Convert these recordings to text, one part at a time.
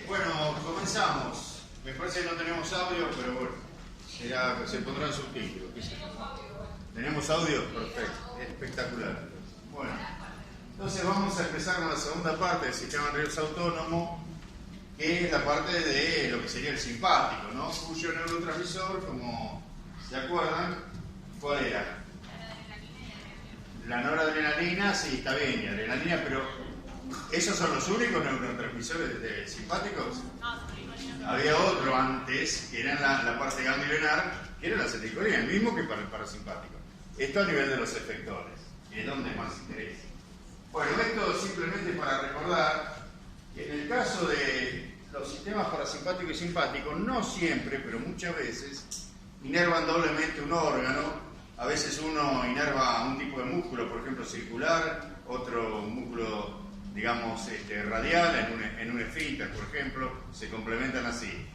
Bueno, comenzamos. Me parece que no tenemos audio, pero bueno, se pondrán subtítulos. ¿Tenemos audio? Perfecto, espectacular. Bueno, entonces vamos a empezar con la segunda parte del sistema nervioso autónomo, que es la parte de lo que sería el simpático, ¿no? Cuyo neurotransmisor, como se acuerdan, ¿cuál era? La noradrenalina, sí, está bien, y adrenalina, pero ¿esos son los únicos neurotransmisores simpáticos? Había otro antes, que era la parte ganglionar, que era la acetilcolina, el mismo que para el parasimpático. Esto a nivel de los efectores, que es donde más interesa. Bueno, esto simplemente para recordar que en el caso de los sistemas parasimpático y simpático, no siempre, pero muchas veces, inervan doblemente un órgano. A veces uno inerva un tipo de músculo, por ejemplo circular, otro músculo, digamos, radial, en un esfínter, por ejemplo, se complementan así.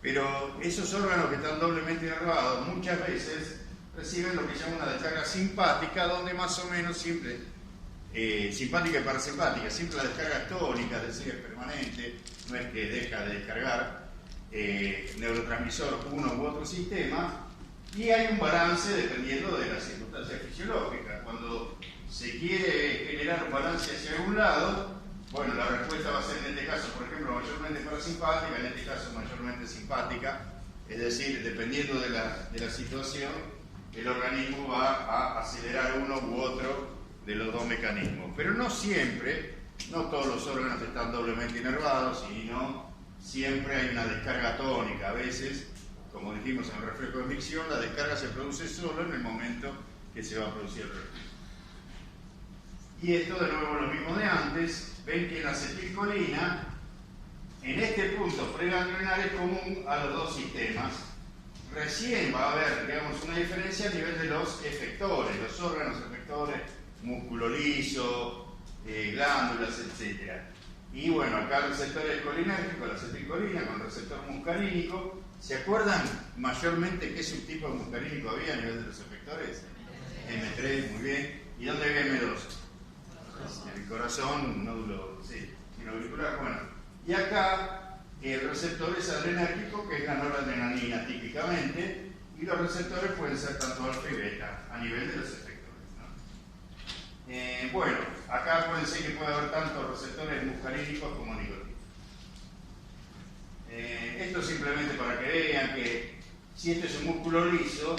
Pero esos órganos que están doblemente inervados muchas veces reciben lo que se llama una descarga simpática, donde más o menos siempre, simpática y parasimpática, siempre la descarga es tónica, es decir, es permanente, no es que deja de descargar neurotransmisor uno u otro sistema, y hay un balance dependiendo de las circunstancias fisiológicas. Cuando se quiere generar un balance hacia algún lado, bueno, la respuesta va a ser en este caso, por ejemplo, mayormente parasimpática, en este caso mayormente simpática, es decir, dependiendo de la situación, el organismo va a acelerar uno u otro de los dos mecanismos. Pero no siempre, no todos los órganos están doblemente inervados, sino siempre hay una descarga tónica. A veces, como dijimos en el reflejo de micción, la descarga se produce solo en el momento que se va a producir el reflejo. Y esto de nuevo lo mismo de antes. Ven que la acetilcolina en este punto preganglionar es común a los dos sistemas. Recién va a haber, digamos, una diferencia a nivel de los efectores, los órganos efectores, músculo liso, glándulas, etc. Y bueno, acá el receptor es colinérgico, la acetilcolina con receptor muscarínico. ¿Se acuerdan mayormente qué subtipo de muscarínico había a nivel de los efectores? M3, muy bien. ¿Y dónde había M2? En el corazón, nódulo, sí, auricular, bueno. Y acá el receptor es adrenérgico, que es la noradrenalina típicamente, y los receptores pueden ser tanto alfa y beta a nivel de los efectores, ¿no? Bueno, acá pueden ser que puede haber tanto receptores muscarínicos como nicotínicos. Esto simplemente para que vean que si esto es un músculo liso,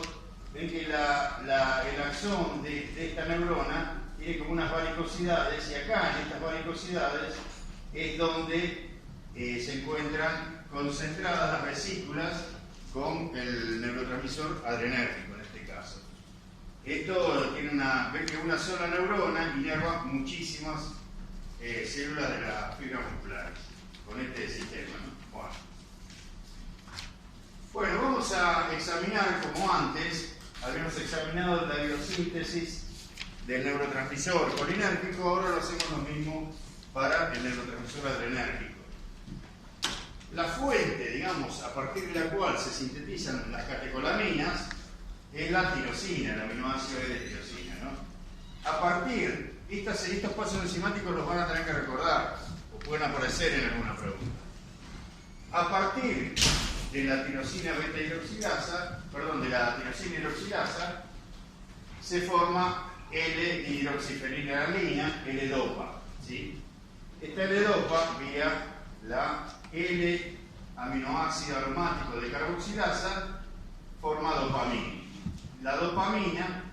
ven que el axón de esta neurona tiene como unas varicosidades, y acá en estas varicosidades es donde se encuentran concentradas las vesículas con el neurotransmisor adrenérgico en este caso. Esto tiene ven que una sola neurona inerva muchísimas células de la fibra muscular con este sistema, ¿no? Bueno, vamos a examinar, como antes, habíamos examinado la biosíntesis del neurotransmisor colinérgico, ahora lo hacemos lo mismo para el neurotransmisor adrenérgico. La fuente, digamos, a partir de la cual se sintetizan las catecolaminas, es la tirosina, el aminoácido de tirosina, ¿no? A partir, estos pasos enzimáticos los van a tener que recordar, o pueden aparecer en alguna pregunta. A partir de la tirosina beta hidroxilasa, de la tirosina hidroxilasa, se forma L-hidroxifenilalanina, L-dopa, ¿sí? Esta L-dopa vía la L-aminoácido aromático de carboxilasa forma dopamina. La dopamina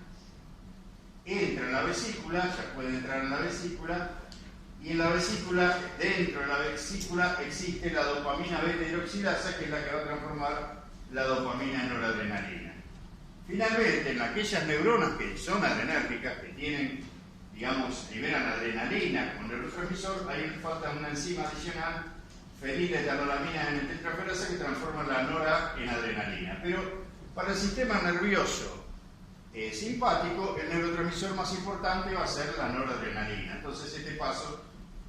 entra en la vesícula, ya puede entrar en la vesícula, y en la vesícula, dentro de la vesícula, existe la dopamina beta-hidroxilasa, que es la que va a transformar la dopamina en noradrenalina. Finalmente, en aquellas neuronas que son adrenérgicas, que tienen, digamos, liberan adrenalina como neurotransmisor, ahí falta una enzima adicional, feniletanolamina en tetraferasa, que transforma la nora en adrenalina. Pero para el sistema nervioso simpático, el neurotransmisor más importante va a ser la noradrenalina. Entonces, este paso,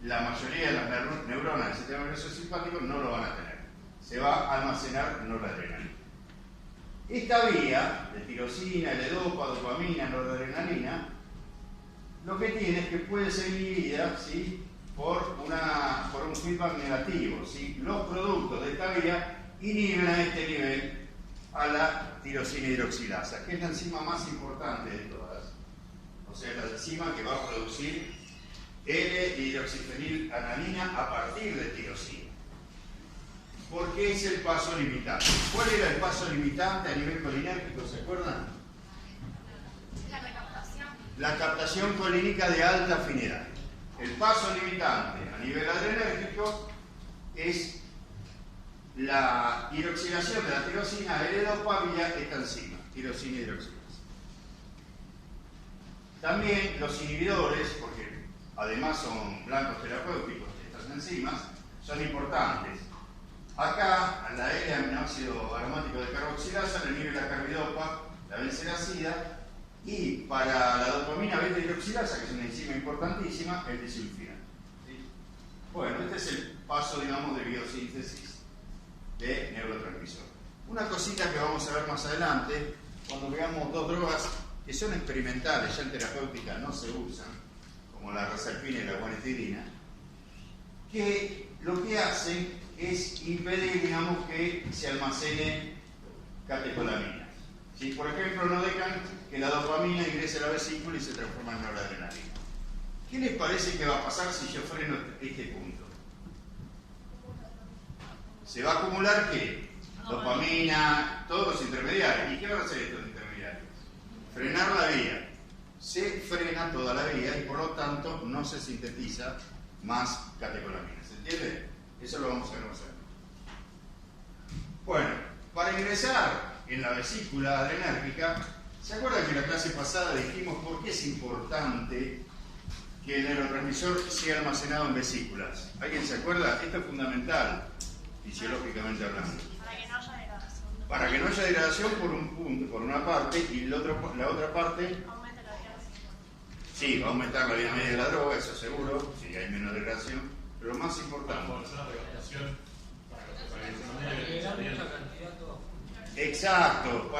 la mayoría de las neuronas del sistema nervioso simpático no lo van a tener. Se va a almacenar noradrenalina. Esta vía de tirosina, L-dopa, dopamina, noradrenalina, lo que tiene es que puede ser inhibida, ¿sí?, por un feedback negativo, ¿sí? Los productos de esta vía inhiben a este nivel a la tirosina hidroxilasa, que es la enzima más importante de todas. O sea, la enzima que va a producir L-hidroxifenilanina a partir de tirosina. ¿Por qué es el paso limitante? ¿Cuál era el paso limitante a nivel colinérgico? ¿Se acuerdan? La recaptación. La captación colínica de alta afinidad. El paso limitante a nivel adrenérgico es la hidroxilación de la tirosina L2 vía esta enzima, tirosina hidroxilasa. También los inhibidores, porque además son blancos terapéuticos de estas enzimas, son importantes. Acá, la L-aminoácido aromático de carboxilasa le inhibe la carbidopa, la benceracida, y para la dopamina beta-hidroxilasa, que es una enzima importantísima, el disulfirano. ¿Sí? Bueno, este es el paso, digamos, de biosíntesis de neurotransmisor. Una cosita que vamos a ver más adelante, cuando veamos dos drogas que son experimentales, ya en terapéutica no se usan, como la razalpina y la guanetidina, que lo que hacen es impedir, digamos, que se almacene catecolaminas. Si, por ejemplo, no dejan que la dopamina ingrese a la vesícula y se transforma en noradrenalina. ¿Qué les parece que va a pasar si yo freno este punto? Se va a acumular ¿qué? Dopamina, todos los intermediarios. ¿Y qué van a hacer estos intermediarios? Frenar la vía. Se frena toda la vía y por lo tanto no se sintetiza más catecolamina. ¿Se entiende? Eso lo vamos a conocer. Bueno, para ingresar en la vesícula adrenérgica, ¿se acuerdan que en la clase pasada dijimos por qué es importante que el neurotransmisor sea almacenado en vesículas? ¿Alguien se acuerda? Esto es fundamental, fisiológicamente hablando. Para que no haya degradación. Para que no haya degradación por un punto, por una parte, y la otra parte... Aumenta la degradación. Sí, va a aumentar la vida media de la droga, eso seguro, si hay menos degradación, pero lo más importante... Exacto,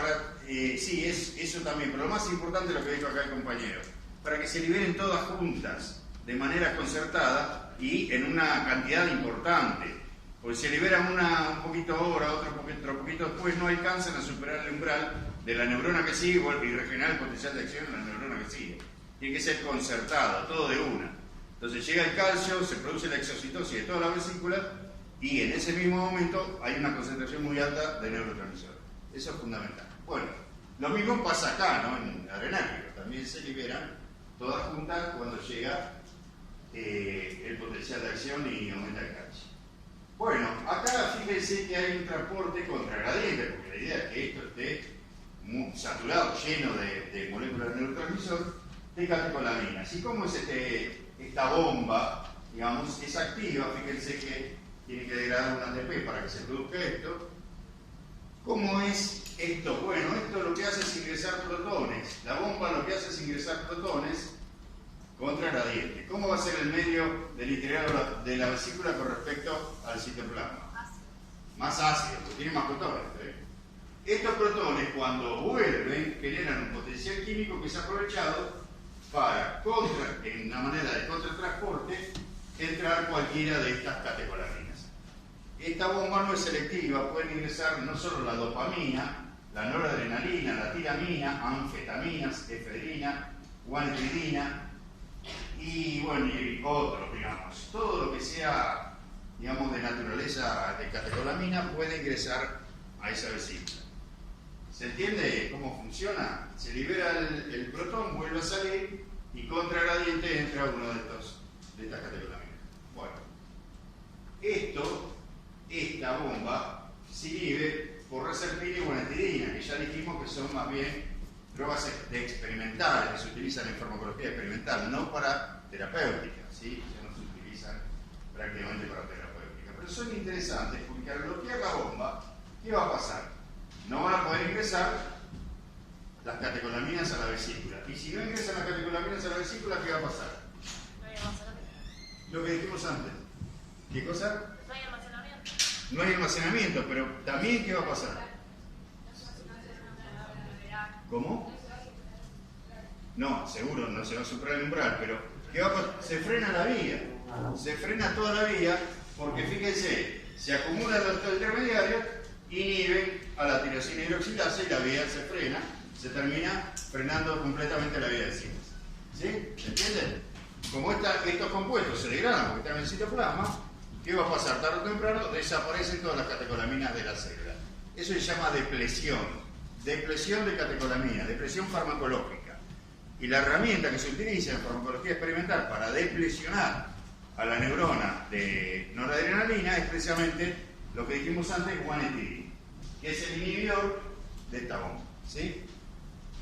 sí, eso también, pero lo más importante es lo que dijo acá el compañero, para que se liberen todas juntas, de manera concertada y en una cantidad importante, porque si liberan una un poquito ahora, otro poquito después, no alcanzan a superar el umbral de la neurona que sigue y regenerar el potencial de acción de la neurona que sigue. Tiene que ser concertado, todo de una. Entonces llega el calcio, se produce la exocitosis de toda la vesícula y en ese mismo momento hay una concentración muy alta de neurotransmisor. Eso es fundamental. Bueno, lo mismo pasa acá, ¿no? En adrenérgico. También se liberan todas juntas cuando llega el potencial de acción y aumenta el calcio. Bueno, acá fíjense que hay un transporte contragradiente, porque la idea es que esto esté saturado, lleno de moléculas de neurotransmisor, de catecolaminas. ¿Y cómo es esta bomba? Digamos, es activa, fíjense que tiene que degradar un ATP para que se produzca esto. ¿Cómo es esto? Bueno, esto lo que hace es ingresar protones. La bomba lo que hace es ingresar protones contragradiente. ¿Cómo va a ser el medio del interior de la vesícula con respecto al citoplasma? Más ácido, porque tiene más protones. Estos protones, cuando vuelven, generan un potencial químico que es aprovechado para, en una manera de contratransporte, entrar cualquiera de estas catecolaminas. Esta bomba no es selectiva, pueden ingresar no solo la dopamina, la noradrenalina, la tiramina, anfetaminas, efedrina, guanetidina y bueno, y otros, digamos. Todo lo que sea, digamos, de naturaleza de catecolamina puede ingresar a esa vesícula. ¿Se entiende cómo funciona? Se libera el protón, vuelve a salir y contragradiente entra uno de estas catecolaminas. Bueno, esta bomba se inhibe por razalpina y guanetidina, que ya dijimos que son más bien drogas experimentales, que se utilizan en farmacología experimental, no para terapéutica, ¿sí? Ya no se utilizan prácticamente para terapéutica. Pero son interesantes porque al bloquear la bomba, ¿qué va a pasar? No van a poder ingresar las catecolaminas a la vesícula. Y si no ingresan las catecolaminas a la vesícula, ¿qué va a pasar? No hay almacenamiento. Lo que dijimos antes. ¿Qué cosa? No hay almacenamiento. No hay almacenamiento, pero también ¿qué va a pasar? ¿Cómo? no, seguro no se va a superar el umbral, pero ¿qué va a pasar? Se frena la vía, se frena toda la vía, porque fíjense, se acumulan los intermediarios, inhiben a la tirosina hidroxilasa y la vía se frena, se termina frenando completamente la vía de síntesis. ¿Sí? ¿Se entiende? Como estos compuestos se degradan porque están en el citoplasma, ¿qué va a pasar? Tarde o temprano desaparecen todas las catecolaminas de la célula. Eso se llama depresión de catecolamina, depresión farmacológica. Y la herramienta que se utiliza en farmacología experimental para deplesionar a la neurona de noradrenalina es precisamente lo que dijimos antes, guanetidina, que es el inhibidor de esta bomba. ¿Sí?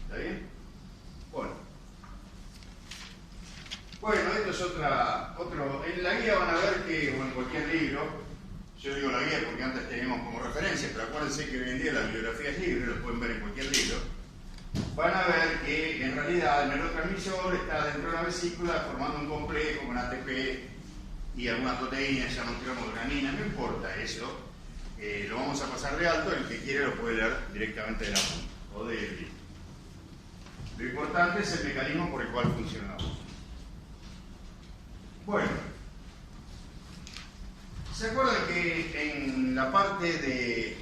¿Está bien? Bueno, esto es otro. En la guía van a ver que, o en cualquier libro, yo digo la guía porque antes teníamos como referencia, pero acuérdense que hoy en día la bibliografía es libre, lo pueden ver en cualquier libro. Van a ver que en realidad el neurotransmisor está dentro de la vesícula formando un complejo con ATP y algunas proteínas, ya no tiramos granina, no importa eso, lo vamos a pasar de alto, el que quiere lo puede leer directamente de la punta o del libro. Lo importante es el mecanismo por el cual funcionamos. Bueno, ¿se acuerdan que en la parte de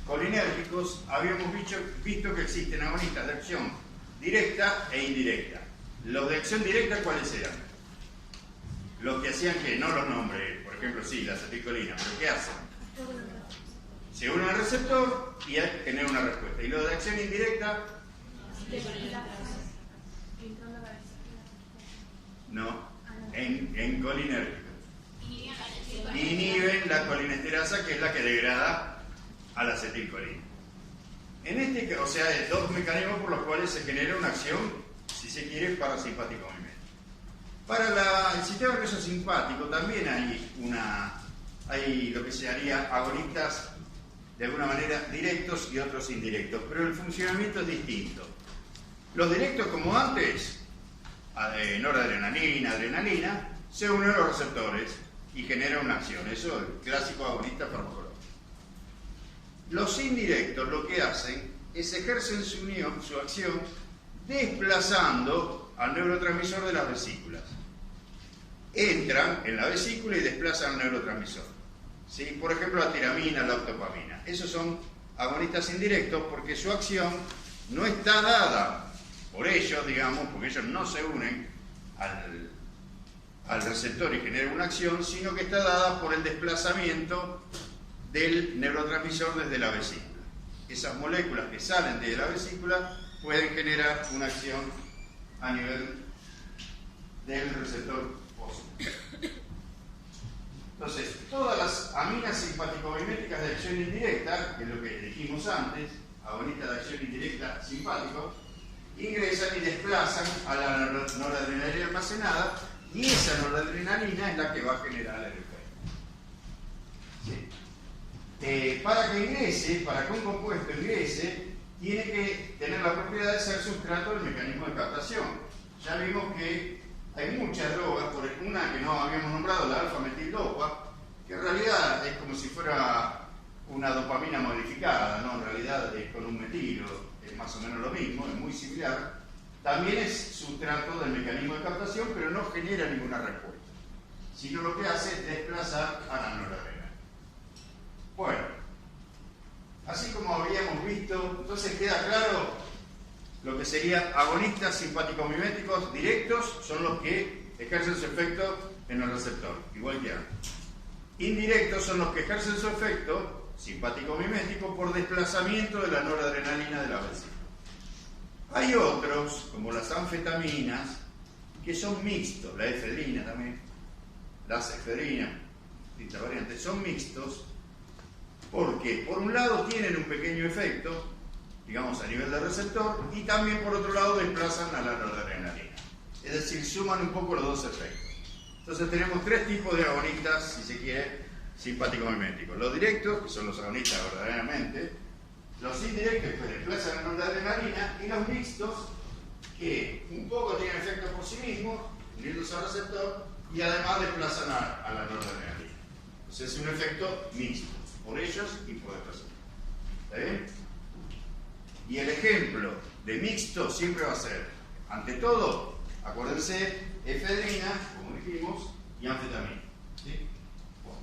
colinérgicos habíamos visto que existen agonistas de acción directa e indirecta? Los de acción directa, ¿cuáles eran? Los que hacían que, no los nombres, por ejemplo, sí, la acetilcolina, pero ¿qué hacen? Se unen al receptor y genera una respuesta. ¿Y los de acción indirecta? No. En colinérgicos. Inhiben la colinesterasa, que es la que degrada a la acetilcolina. En este caso, o sea, hay dos mecanismos por los cuales se genera una acción, si se quiere, parasimpático mimético. Para el sistema nervioso simpático también hay lo que se haría agonistas de alguna manera directos y otros indirectos, pero el funcionamiento es distinto. Los directos, como antes, noradrenalina, adrenalina, se unen a los receptores y generan una acción. Eso es el clásico agonista farmacológico. Los indirectos lo que hacen es ejercen su acción desplazando al neurotransmisor de las vesículas. Entran en la vesícula y desplazan al neurotransmisor. ¿Sí? Por ejemplo, la tiramina, la octopamina. Esos son agonistas indirectos porque su acción no está dada por ellos, digamos, porque ellos no se unen al receptor y generan una acción, sino que está dada por el desplazamiento del neurotransmisor desde la vesícula. Esas moléculas que salen de la vesícula pueden generar una acción a nivel del receptor óseo. Entonces, todas las aminas simpático-miméticas de acción indirecta, que es lo que dijimos antes, agonistas de acción indirecta simpático, ingresan y desplazan a la noradrenalina almacenada, y esa noradrenalina es la que va a generar el efecto. ¿Sí? Para que ingrese, para que un compuesto ingrese, tiene que tener la propiedad de ser sustrato del mecanismo de captación. Ya vimos que hay muchas drogas, por una que no habíamos nombrado, la alfa-metildopa, que en realidad es como si fuera una dopamina modificada, ¿no? En realidad es con un metilo, es más o menos lo mismo, es muy similar. También es sustrato del mecanismo de captación, pero no genera ninguna respuesta, sino lo que hace es desplazar a la noradrenalina. Bueno, así como habíamos visto, entonces queda claro lo que serían agonistas simpático-miméticos directos, son los que ejercen su efecto en el receptor, igual que antes. Indirectos son los que ejercen su efecto simpático-mimético por desplazamiento de la noradrenalina de la vesícula. Hay otros, como las anfetaminas, que son mixtos, la efedrina también, las efedrinas, distintas variantes, son mixtos porque por un lado tienen un pequeño efecto, digamos a nivel del receptor, y también por otro lado desplazan a la noradrenalina. Es decir, suman un poco los dos efectos. Entonces tenemos tres tipos de agonistas, si se quiere, simpático-miméticos. Los directos, que son los agonistas verdaderamente, los indirectos que desplazan a la noradrenalina, y los mixtos, que un poco tienen efecto por sí mismos, uniéndose al receptor, y además desplazan a la noradrenalina. Entonces es un efecto mixto, por ellos y por el receptor. ¿Está bien? Y el ejemplo de mixto siempre va a ser ante todo, acuérdense, efedrina, como dijimos, y anfetamina. ¿Sí? Bueno.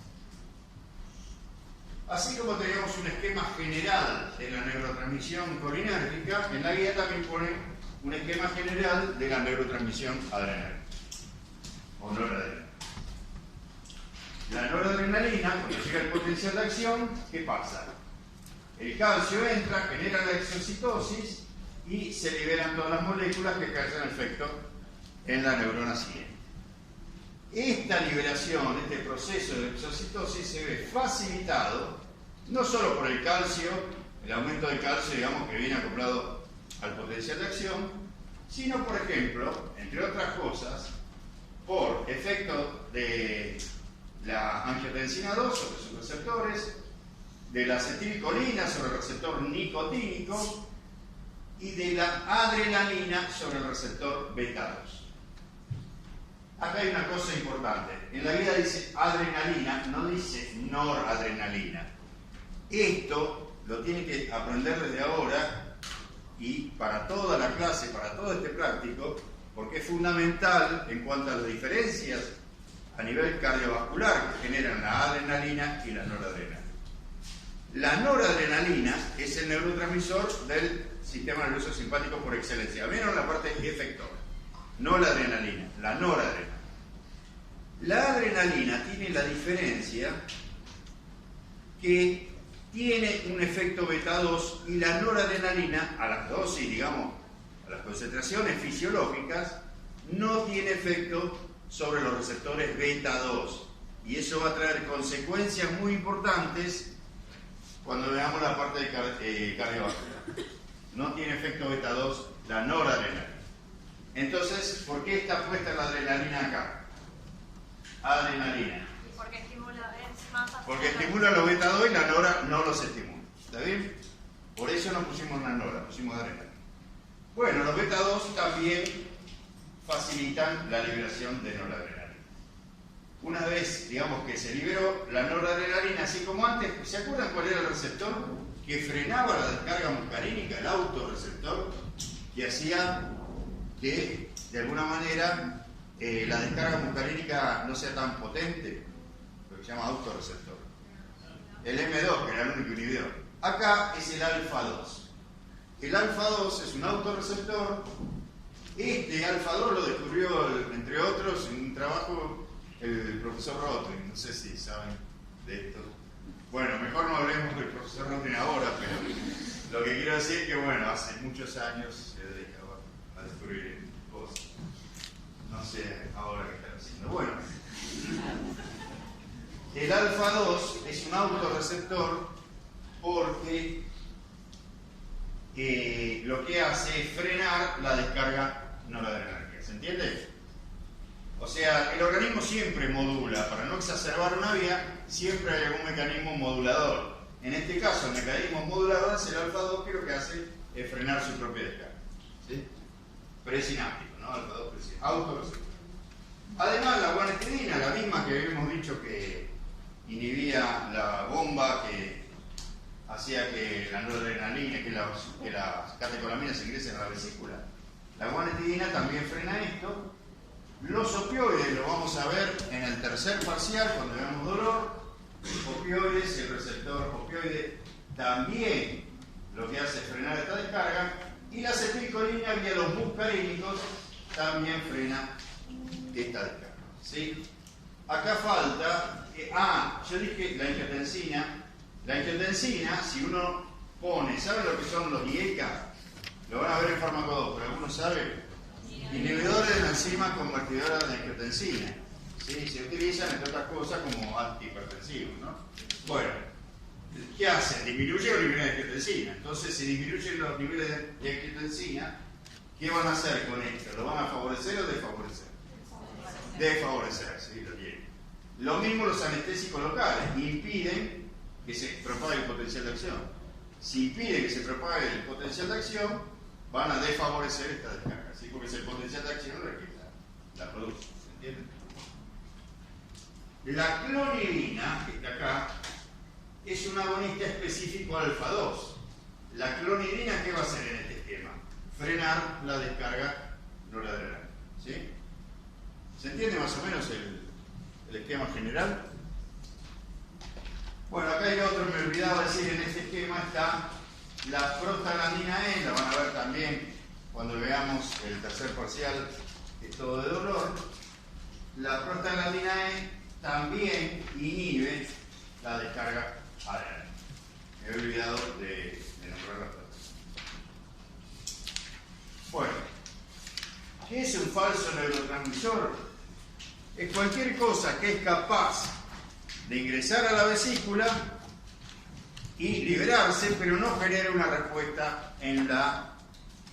Así como teníamos un esquema general de la neurotransmisión colinérgica, en la guía también pone un esquema general de la neurotransmisión adrenal o noradrenal. La noradrenalina, cuando llega el potencial de acción, ¿qué pasa? El calcio entra, genera la exocitosis y se liberan todas las moléculas que causan efecto en la neurona siguiente. Esta liberación, este proceso de exocitosis se ve facilitado no solo por el calcio, el aumento del calcio, digamos, que viene acoplado al potencial de acción, sino, por ejemplo, entre otras cosas, por efecto de la angiotensina 2 sobre sus receptores, de la acetilcolina sobre el receptor nicotínico y de la adrenalina sobre el receptor beta 2. Acá hay una cosa importante. En la guía dice adrenalina, no dice noradrenalina. Esto lo tiene que aprender desde ahora y para toda la clase, para todo este práctico, porque es fundamental en cuanto a las diferencias a nivel cardiovascular que generan la adrenalina y la noradrenalina. La noradrenalina es el neurotransmisor del sistema nervioso simpático por excelencia. Vieron la parte efectora, no la adrenalina, la noradrenalina. La adrenalina tiene la diferencia que tiene un efecto beta 2 y la noradrenalina a las dosis, digamos, a las concentraciones fisiológicas, no tiene efecto sobre los receptores beta 2. Y eso va a traer consecuencias muy importantes cuando veamos la parte de cardiovascular. No tiene efecto beta 2 la noradrenalina. Entonces, ¿por qué está puesta la adrenalina acá? Adrenalina. Porque estimula enzimas. Porque estimula los beta 2 y la nora no los estimula. ¿Está bien? Por eso no pusimos la nora, pusimos adrenalina. Bueno, los beta 2 también facilitan la liberación de noradrenalina. Una vez, digamos, que se liberó la noradrenalina, así como antes, ¿se acuerdan cuál era el receptor que frenaba la descarga muscarínica, el autorreceptor, que hacía que, de alguna manera, la descarga muscarínica no sea tan potente? Lo que se llama autorreceptor. El M2, que era el único inhibidor. Acá es el alfa 2. El alfa 2 es un autorreceptor. Este alfa 2 lo descubrió, entre otros, en un trabajo el profesor Rotring. No sé si saben de esto. Bueno, mejor no hablemos del profesor Rotring ahora, pero lo que quiero decir es que, bueno, hace muchos años se dedicaba a descubrir cosas. No sé ahora qué están haciendo. Bueno, el alfa 2 es un autorreceptor porque lo que hace es frenar la descarga noradrenálgica. ¿Se entiende? O sea, el organismo siempre modula. Para no exacerbar una vía, siempre hay algún mecanismo modulador. En este caso, el mecanismo modulador es el alfa 2, que lo que hace es frenar su propia descarga. ¿Sí? Presináptico, ¿no? Alfa 2 presináptico. Autorreceptor. Además, la guanetidina, la misma que habíamos dicho que inhibía la bomba que hacía que la noradrenalina, que las catecolaminas se ingresen a la vesícula. La guanetidina también frena esto. Los opioides, lo vamos a ver en el tercer parcial cuando veamos dolor. Opioides, el receptor opioide también lo que hace es frenar esta descarga. Y la acetilcolina vía los muscarínicos también frena esta descarga. ¿Sí? Acá falta, yo dije la angiotensina. La angiotensina, si uno pone, ¿saben lo que son los IECA? Lo van a ver en fármaco 2, pero algunos saben. Inhibidores de la enzima convertidora de angiotensina. ¿Sí? Se utilizan, entre otras cosas, como antihipertensivos, ¿no? Bueno, ¿qué hacen? Disminuyen los niveles de angiotensina. Entonces, si disminuyen los niveles de angiotensina, ¿qué van a hacer con esto? ¿Lo van a favorecer o desfavorecer? Desfavorecer, sí, lo tienen. Lo mismo los anestésicos locales, impiden que se propague el potencial de acción. Si impiden que se propague el potencial de acción, van a desfavorecer esta descarga, ¿sí? Porque es el potencial de acción el que la produce, ¿se entiende? La clonidina, que está acá, es un agonista específico alfa 2. La clonidina, ¿qué va a hacer en este esquema? Frenar la descarga noradrenalina. ¿Sí? ¿Se entiende más o menos el esquema general? Bueno, acá hay otro, me olvidaba decir, en este esquema está la prostaglandina E, la van a ver también cuando veamos el tercer parcial, que es todo de dolor. La prostaglandina E también inhibe la descarga adrenal. Me he olvidado de nombrar las cosas. Bueno, ¿qué es un falso neurotransmisor? Es cualquier cosa que es capaz de ingresar a la vesícula y liberarse, pero no genera una respuesta en la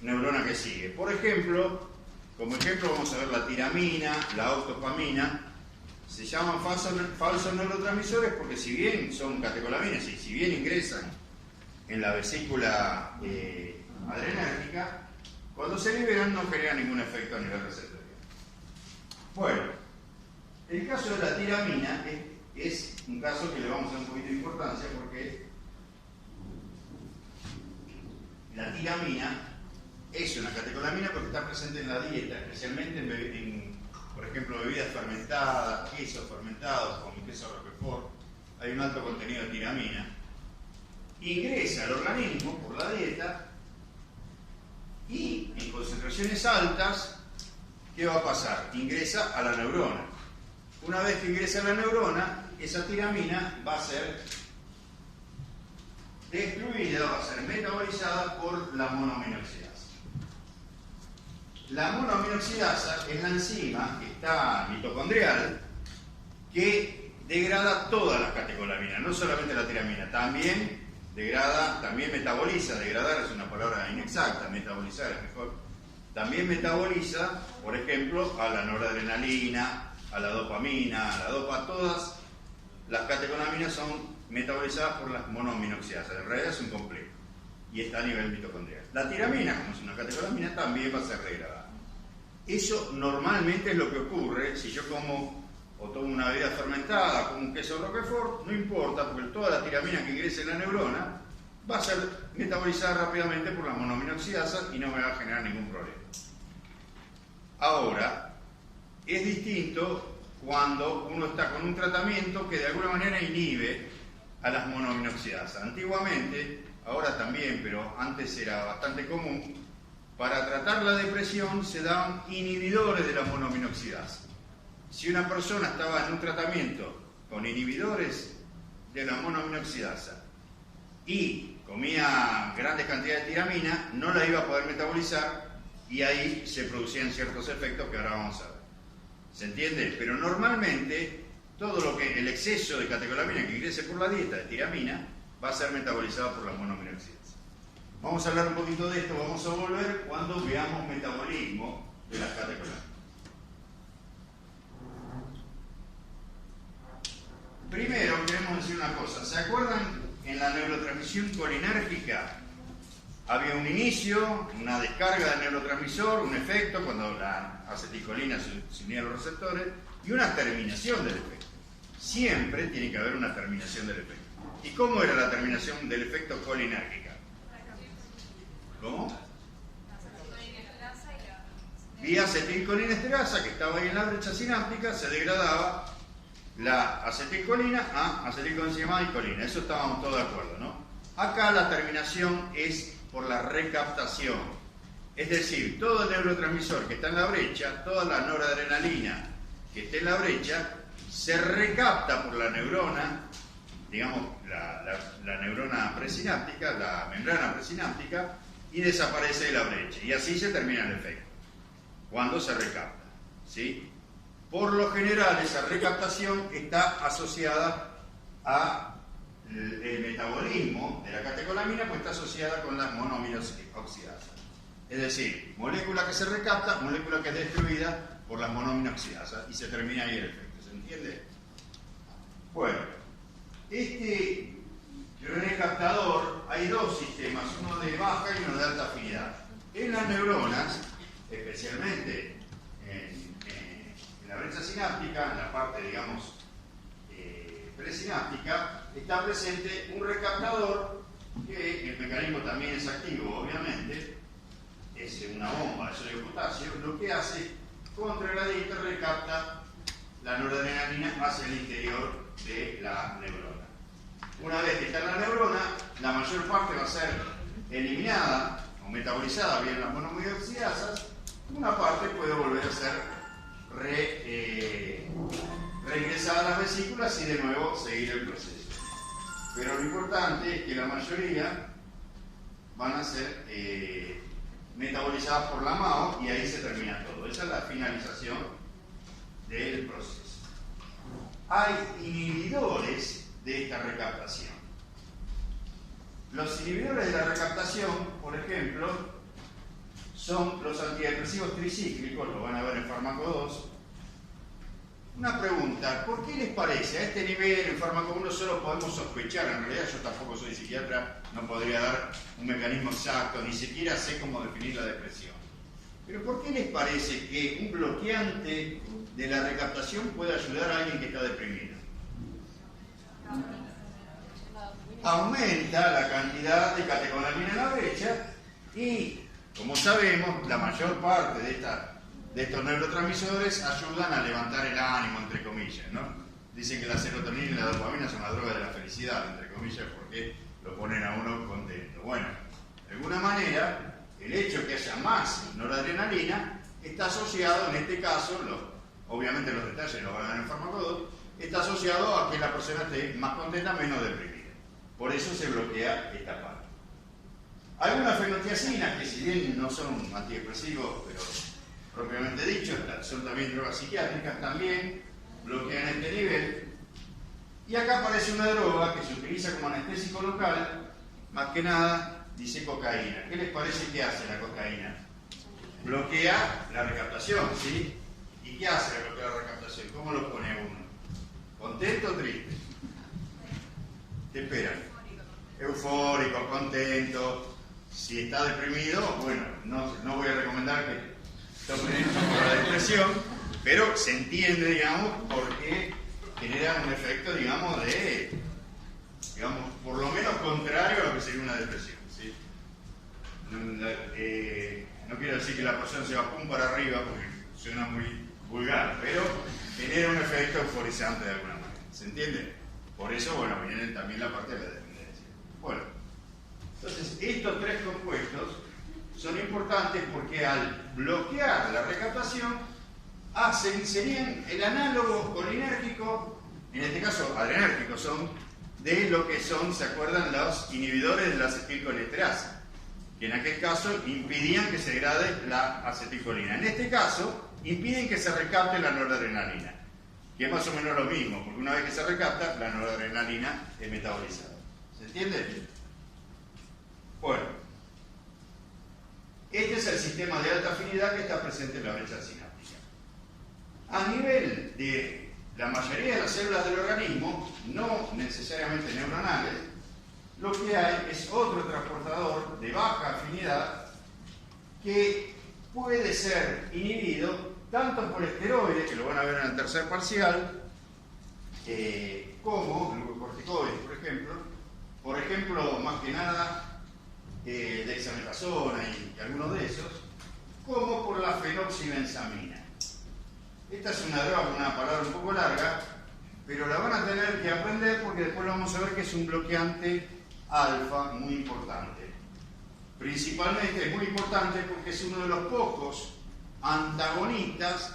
neurona que sigue. Por ejemplo, como ejemplo vamos a ver la tiramina, la octopamina. Se llaman falsos neurotransmisores porque si bien son catecolaminas y si bien ingresan en la vesícula adrenérgica, cuando se liberan no generan ningún efecto a nivel receptorial. Bueno, el caso de la tiramina es un caso que le vamos a dar un poquito de importancia porque la tiramina es una catecolamina porque está presente en la dieta, especialmente en por ejemplo, bebidas fermentadas, quesos fermentados, como queso Roquefort, hay un alto contenido de tiramina. Ingresa al organismo por la dieta y en concentraciones altas, ¿qué va a pasar? Ingresa a la neurona. Una vez que ingresa a la neurona, esa tiramina va a ser destruida, va a ser metabolizada por la monoaminoxidasa. La monoaminoxidasa es la enzima que está mitocondrial que degrada todas las catecolaminas, no solamente la tiramina, también degrada, también metaboliza, degradar es una palabra inexacta, metabolizar es mejor, también metaboliza, por ejemplo, a la noradrenalina, a la dopamina, a la dopa, todas las catecolaminas son metabolizadas por las monoaminoxidasas, en realidad es un complejo y está a nivel mitocondrial. La tiramina, como es una catecolamina, también va a ser degradada. Eso normalmente es lo que ocurre si yo como o tomo una bebida fermentada, como un queso Roquefort, no importa, porque toda la tiramina que ingrese en la neurona va a ser metabolizada rápidamente por las monoaminoxidasas y no me va a generar ningún problema. Ahora, es distinto cuando uno está con un tratamiento que de alguna manera inhibe a las monoaminoxidasas. Antiguamente, ahora también, pero antes era bastante común, para tratar la depresión se daban inhibidores de la monoaminoxidasa. Si una persona estaba en un tratamiento con inhibidores de la monoaminoxidasa y comía grandes cantidades de tiramina, no la iba a poder metabolizar y ahí se producían ciertos efectos que ahora vamos a ver. ¿Se entiende? Pero normalmente todo lo que el exceso de catecolamina que ingrese por la dieta de tiramina va a ser metabolizado por la monoaminoxidasa. Vamos a hablar un poquito de esto, vamos a volver cuando veamos metabolismo de las catecolaminas. Primero queremos decir una cosa, ¿se acuerdan en la neurotransmisión colinérgica? Había un inicio, una descarga del neurotransmisor, un efecto cuando la acetilcolina se unía a los receptores y una terminación del efecto. Siempre tiene que haber una terminación del efecto. ¿Y cómo era la terminación del efecto colinérgica? ¿Cómo? Vía acetilcolinesterasa que estaba ahí en la brecha sináptica, se degradaba la acetilcolina a acetilcoenzima y colina. Eso estábamos todos de acuerdo, ¿no? Acá la terminación es por la recaptación. Es decir, todo el neurotransmisor que está en la brecha, toda la noradrenalina que esté en la brecha, se recapta por la neurona, digamos, la neurona presináptica, la membrana presináptica, y desaparece de la brecha. Y así se termina el efecto, cuando se recapta, ¿sí? Por lo general, esa recaptación está asociada a el metabolismo de la catecolamina, pues está asociada con las monoaminoxidasas. Es decir, molécula que se recapta, molécula que es destruida por las monoaminoxidasas, y se termina ahí el efecto. ¿Se entiende? Bueno, este recaptador, hay dos sistemas, uno de baja y uno de alta afinidad. En las neuronas, especialmente en la brecha sináptica, en la parte, digamos, presináptica, está presente un recaptador que el mecanismo también es activo, obviamente, es una bomba de sodio de potasio, lo que hace contrarradiante recapta la noradrenalina hacia el interior de la neurona. Una vez que está en la neurona, la mayor parte va a ser eliminada o metabolizada bien las monoaminoxidasas, una parte puede volver a ser reingresada a las vesículas y de nuevo seguir el proceso. Pero lo importante es que la mayoría van a ser metabolizadas por la MAO y ahí se termina todo. Esa es la finalización del proceso. Hay inhibidores de esta recaptación. Los inhibidores de la recaptación, por ejemplo, son los antidepresivos tricíclicos, lo van a ver en fármaco 2. Una pregunta, ¿por qué les parece? A este nivel, en fármaco 1 solo podemos sospechar, en realidad yo tampoco soy psiquiatra, no podría dar un mecanismo exacto, ni siquiera sé cómo definir la depresión. Pero ¿por qué les parece que un bloqueante de la recaptación puede ayudar a alguien que está deprimido? Aumenta la cantidad de catecolamina en la brecha y, como sabemos, la mayor parte de estos neurotransmisores ayudan a levantar el ánimo, entre comillas, ¿no? Dicen que la serotonina y la dopamina son la droga de la felicidad, entre comillas, porque lo ponen a uno contento. Bueno, de alguna manera, el hecho que haya más noradrenalina está asociado, en este caso, obviamente los detalles los van a ver en fármaco 2, está asociado a que la persona esté más contenta, menos deprimida. Por eso se bloquea esta parte. Algunas fenotiacinas, que si bien no son antidepresivos, pero propiamente dicho, son también drogas psiquiátricas, también bloquean este nivel. Y acá aparece una droga que se utiliza como anestésico local, más que nada dice cocaína. ¿Qué les parece que hace la cocaína? Bloquea la recaptación, ¿sí? ¿Y qué hace al bloquear la recaptación? ¿Cómo lo pone uno? ¿Contento o triste? ¿Qué esperan? Eufórico, contento. Si está deprimido, bueno, no voy a recomendar que tomen esto por la depresión, pero se entiende, digamos, porque genera un efecto, digamos, por lo menos contrario a lo que sería una depresión, ¿sí? No quiero decir que la persona se va pum para arriba, porque suena muy vulgar, pero genera un efecto euforizante de alguna manera, ¿se entiende? Por eso, bueno, viene también la parte de la dependencia. Bueno, entonces estos tres compuestos son importantes porque al bloquear la recaptación serían el análogo colinérgico, en este caso adrenérgico, son de lo que son, ¿se acuerdan? Los inhibidores de la acetilcolinesterasa, que en aquel caso impidían que se degrade la acetilcolina. En este caso, impiden que se recapte la noradrenalina, que es más o menos lo mismo, porque una vez que se recapta, la noradrenalina es metabolizada. ¿Se entiende? Bueno, este es el sistema de alta afinidad que está presente en la brecha sináptica. A nivel de la mayoría de las células del organismo, no necesariamente neuronales, lo que hay es otro transportador de baja afinidad que puede ser inhibido tanto por esteroides, que lo van a ver en el tercer parcial, como glucocorticoides, por ejemplo, más que nada dexametasona y algunos de esos, como por la fenoxibenzamina. Esta es una droga con una palabra un poco larga, pero la van a tener que aprender porque después lo vamos a ver que es un bloqueante alfa muy importante. Principalmente es muy importante porque es uno de los pocos antagonistas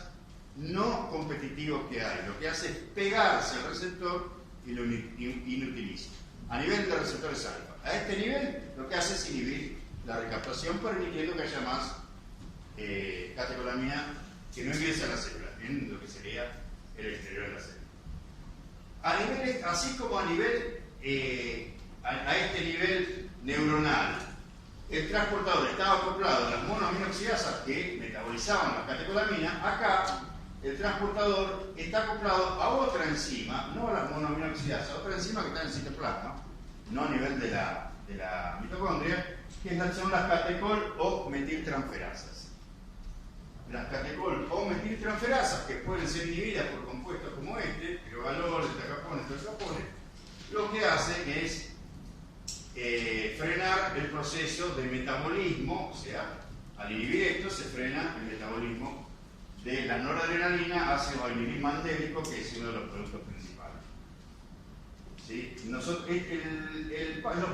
no competitivos que hay. Lo que hace es pegarse al receptor y lo inutiliza. A nivel de receptores alfa. A este nivel lo que hace es inhibir la recaptación, permitiendo que haya más catecolamina que no ingrese a la célula, en lo que sería el exterior de la célula. A nivel, así como a nivel a este nivel neuronal, el transportador estaba acoplado a las monoaminoxidasas que metabolizaban la catecolamina. Acá el transportador está acoplado a otra enzima, no a las monoaminoxidasas, a otra enzima que está en el citoplasma, no a nivel de la mitocondria, que son las catecol o metiltransferasas. Las catecol o metiltransferasas, que pueden ser inhibidas por compuestos como pirogaloles, tacapones, tercapones, lo que hacen es frenar el proceso de metabolismo, o sea, Al inhibir esto se frena el metabolismo de la noradrenalina hacia el vainilín mandélico, que es uno de los productos principales. ¿Sí? Los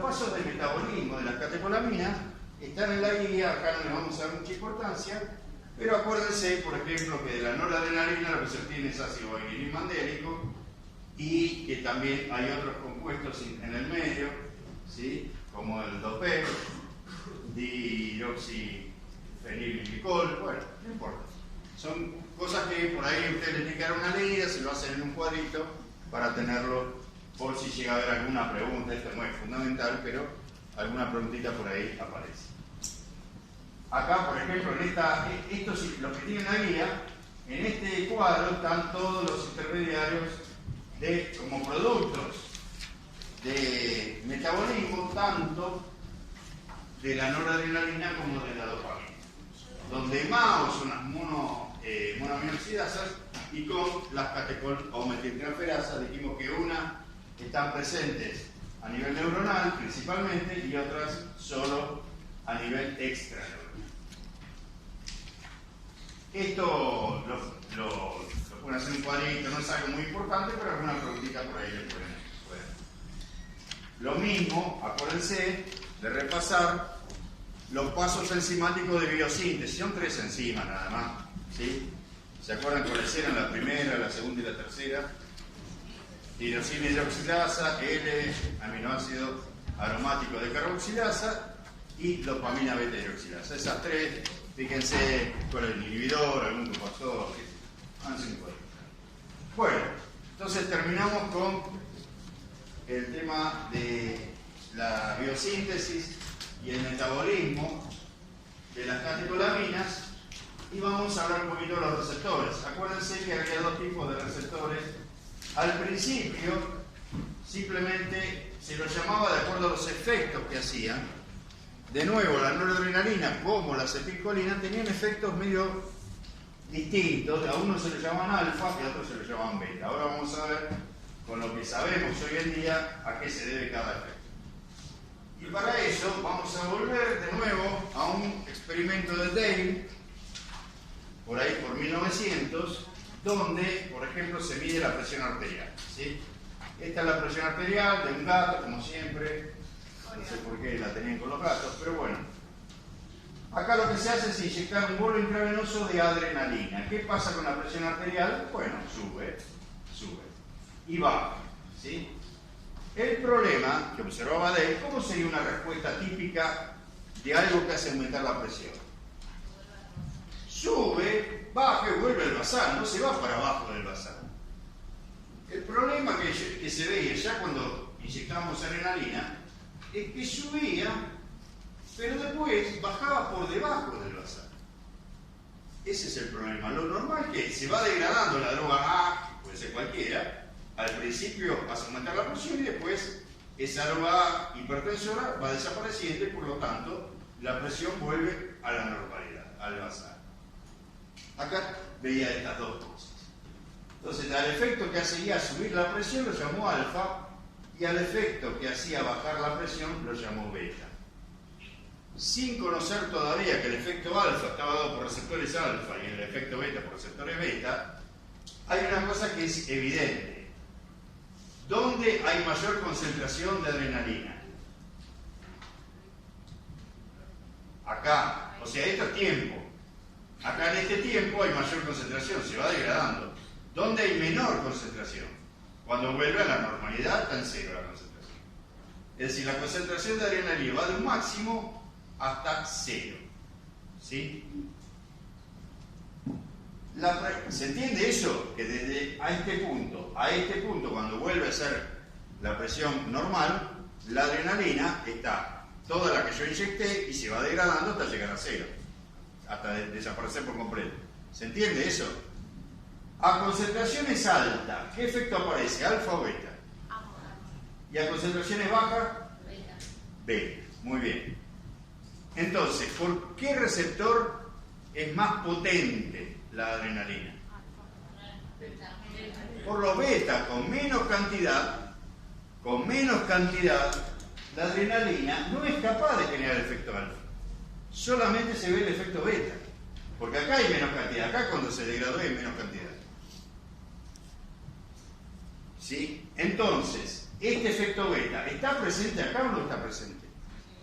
pasos de metabolismo de las catecolaminas están en la guía, acá no les vamos a dar mucha importancia, pero acuérdense, por ejemplo, que de la noradrenalina lo que se obtiene es ácido vainilín mandélico y que también hay otros compuestos en el medio, ¿sí? Como el dopé, dihidroxifenilglicol, bueno, no importa. Son cosas que por ahí ustedes les indicaron una leída, se lo hacen en un cuadrito para tenerlo por si llega a haber alguna pregunta. Esto no es fundamental, pero alguna preguntita por ahí aparece. Acá, por ejemplo, los que tienen la guía, en este cuadro están todos los intermediarios como productos de metabolismo, tanto de la noradrenalina como de la dopamina. Donde MAO son las monoaminoxidasas y con las catecol o metiltransferasas dijimos que unas están presentes a nivel neuronal principalmente y otras solo a nivel extraneuronal. Esto lo pueden hacer en un cuadrito, no es algo muy importante, pero alguna preguntita por ahí le pueden. Lo mismo, acuérdense de repasar los pasos enzimáticos de biosíntesis. Son 3 enzimas nada más, ¿sí? ¿Se acuerdan cuáles eran? La primera, la segunda y la tercera. Tirosina hidroxilasa, L-aminoácido aromático de carboxilasa y dopamina beta hidroxilasa. Esas 3, fíjense con el inhibidor, algún cofactor, bueno, entonces terminamos con el tema de la biosíntesis y el metabolismo de las catecolaminas y vamos a hablar un poquito de los receptores. Acuérdense que había 2 tipos de receptores. Al principio simplemente se los llamaba de acuerdo a los efectos que hacían. De nuevo, la noradrenalina como la acetilcolina tenían efectos medio distintos. A unos se les llamaban alfa y a otros se les llamaban beta. Ahora vamos a ver con lo que sabemos hoy en día a qué se debe cada efecto. Y para eso vamos a volver de nuevo a un experimento de Dale, por ahí por 1900, donde, por ejemplo, se mide la presión arterial, ¿sí? Esta es la presión arterial de un gato, como siempre. No sé por qué la tenían con los gatos, pero bueno. Acá lo que se hace es inyectar un bolo intravenoso de adrenalina. ¿Qué pasa con la presión arterial? Bueno, sube y baja, ¿sí? El problema que observaba Dale, ¿cómo sería una respuesta típica de algo que hace aumentar la presión? Sube, baja y vuelve al basal, no se va para abajo del basal. El problema que se veía ya cuando inyectábamos adrenalina es que subía, pero después bajaba por debajo del basal. Ese es el problema. Lo normal es que se va degradando la droga A, puede ser cualquiera. Al principio vas a aumentar la presión y después esa droga hipertensora va desapareciendo y por lo tanto la presión vuelve a la normalidad, al basal. Acá veía estas 2 cosas. Entonces al efecto que hacía subir la presión lo llamó alfa y al efecto que hacía bajar la presión lo llamó beta. Sin conocer todavía que el efecto alfa estaba dado por receptores alfa y el efecto beta por receptores beta, hay una cosa que es evidente. ¿Dónde hay mayor concentración de adrenalina? Acá, o sea, esto es tiempo. Acá en este tiempo hay mayor concentración, se va degradando. ¿Dónde hay menor concentración? Cuando vuelve a la normalidad está en 0 la concentración. Es decir, la concentración de adrenalina va de un máximo hasta 0. ¿Sí? ¿Se entiende eso? Que desde a este punto, cuando vuelve a ser la presión normal, la adrenalina está toda la que yo inyecté y se va degradando hasta llegar a 0, hasta desaparecer por completo. ¿Se entiende eso? A concentraciones altas, ¿qué efecto aparece? ¿Alfa o beta? ¿Y a concentraciones bajas? Beta. Beta. Muy bien. Entonces, ¿por qué receptor es más potente la adrenalina? Por lo beta, con menos cantidad, la adrenalina no es capaz de generar el efecto alfa. solamente se ve el efecto beta. Porque acá hay menos cantidad. Acá cuando se degradó hay menos cantidad. ¿Sí? Entonces, este efecto beta, ¿está presente acá o no está presente?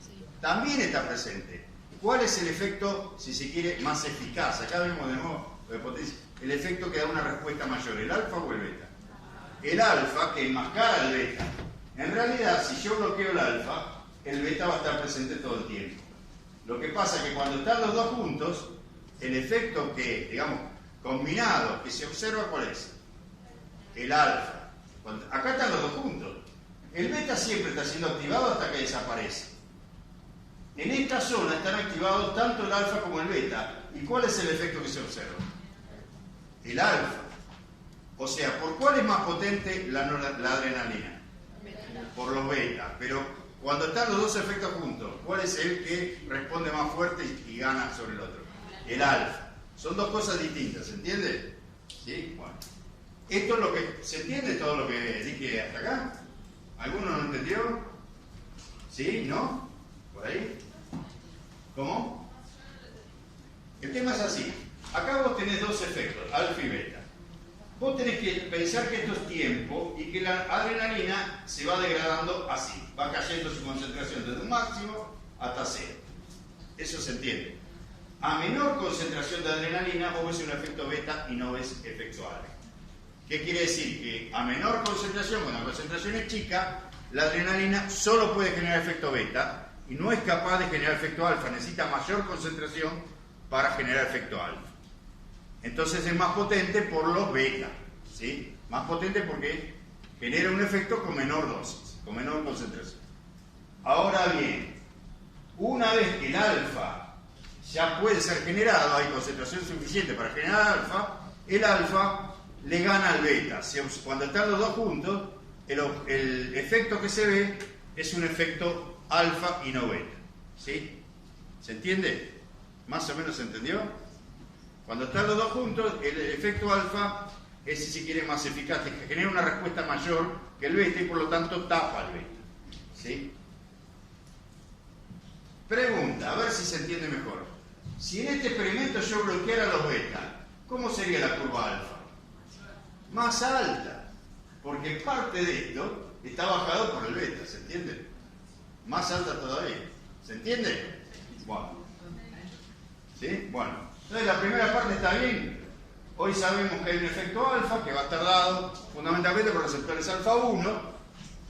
Sí. También está presente. ¿Cuál es el efecto, si se quiere, más eficaz? Acá vemos de nuevo de potencia. El efecto que da una respuesta mayor, ¿el alfa o el beta? El alfa que enmascara el beta. En realidad, si yo bloqueo el alfa, el beta va a estar presente todo el tiempo. Lo que pasa es que cuando están los dos juntos, el efecto que, digamos, combinado, que se observa, ¿cuál es? El alfa. Acá están los dos juntos. El beta siempre está siendo activado hasta que desaparece. En esta zona están activados tanto el alfa como el beta. ¿Y cuál es el efecto que se observa? El alfa. O sea, ¿por cuál es más potente la adrenalina? Por los beta. Pero cuando están los dos efectos juntos, ¿cuál es el que responde más fuerte y gana sobre el otro? El alfa. Son dos cosas distintas, ¿se entiende? ¿Sí? Bueno. ¿Esto es lo que... ¿Se entiende todo lo que dije hasta acá? ¿Alguno no entendió? ¿Sí? ¿No? ¿Por ahí? ¿Cómo? El tema es así. Acá vos tenés dos efectos, alfa y beta. Vos tenés que pensar que esto es tiempo y que la adrenalina se va degradando así. Va cayendo su concentración desde un máximo hasta cero. Eso se entiende. A menor concentración de adrenalina vos ves un efecto beta y no ves efecto alfa. ¿Qué quiere decir? Que a menor concentración, cuando la concentración es chica, la adrenalina solo puede generar efecto beta y no es capaz de generar efecto alfa. Necesita mayor concentración para generar efecto alfa. Entonces es más potente por los beta, ¿sí? Más potente porque genera un efecto con menor dosis, con menor concentración. Ahora bien, una vez que el alfa ya puede ser generado, hay concentración suficiente para generar alfa, el alfa le gana al beta. Cuando están los dos juntos, el efecto que se ve es un efecto alfa y no beta, ¿sí? ¿Se entiende? ¿Más o menos se entendió? Cuando están los dos juntos, el efecto alfa es, si se quiere, más eficaz, que genera una respuesta mayor que el beta y por lo tanto tapa al beta, ¿sí? Pregunta, a ver si se entiende mejor. Si en este experimento yo bloqueara los beta, ¿cómo sería la curva alfa? Más alta, porque parte de esto está bajado por el beta, ¿se entiende? Más alta todavía, ¿se entiende? Bueno. ¿Sí? Bueno. Entonces la primera parte está bien. Hoy sabemos que hay un efecto alfa que va a estar dado fundamentalmente por receptores alfa 1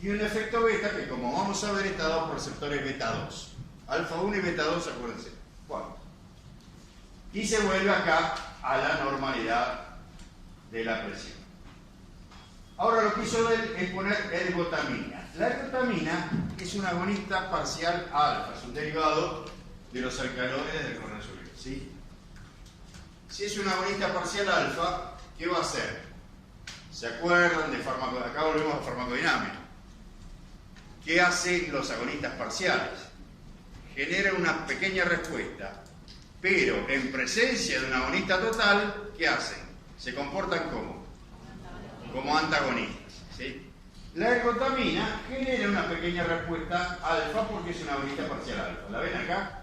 y un efecto beta que, como vamos a ver, está dado por receptores beta 2. Alfa 1 y beta 2, acuérdense. Bueno. Y se vuelve acá a la normalidad de la presión. Ahora lo que hizo él es poner ergotamina. La ergotamina es un agonista parcial alfa, es un derivado de los alcaloides del cortisol, ¿sí? Si es un agonista parcial alfa, ¿qué va a hacer? ¿Se acuerdan de farmacodinámica? Acá volvemos a farmacodinámica. ¿Qué hacen los agonistas parciales? Generan una pequeña respuesta, pero en presencia de un agonista total, ¿qué hacen? Se comportan como antagonistas, ¿sí? La ergotamina genera una pequeña respuesta alfa porque es un agonista parcial alfa. ¿La ven acá?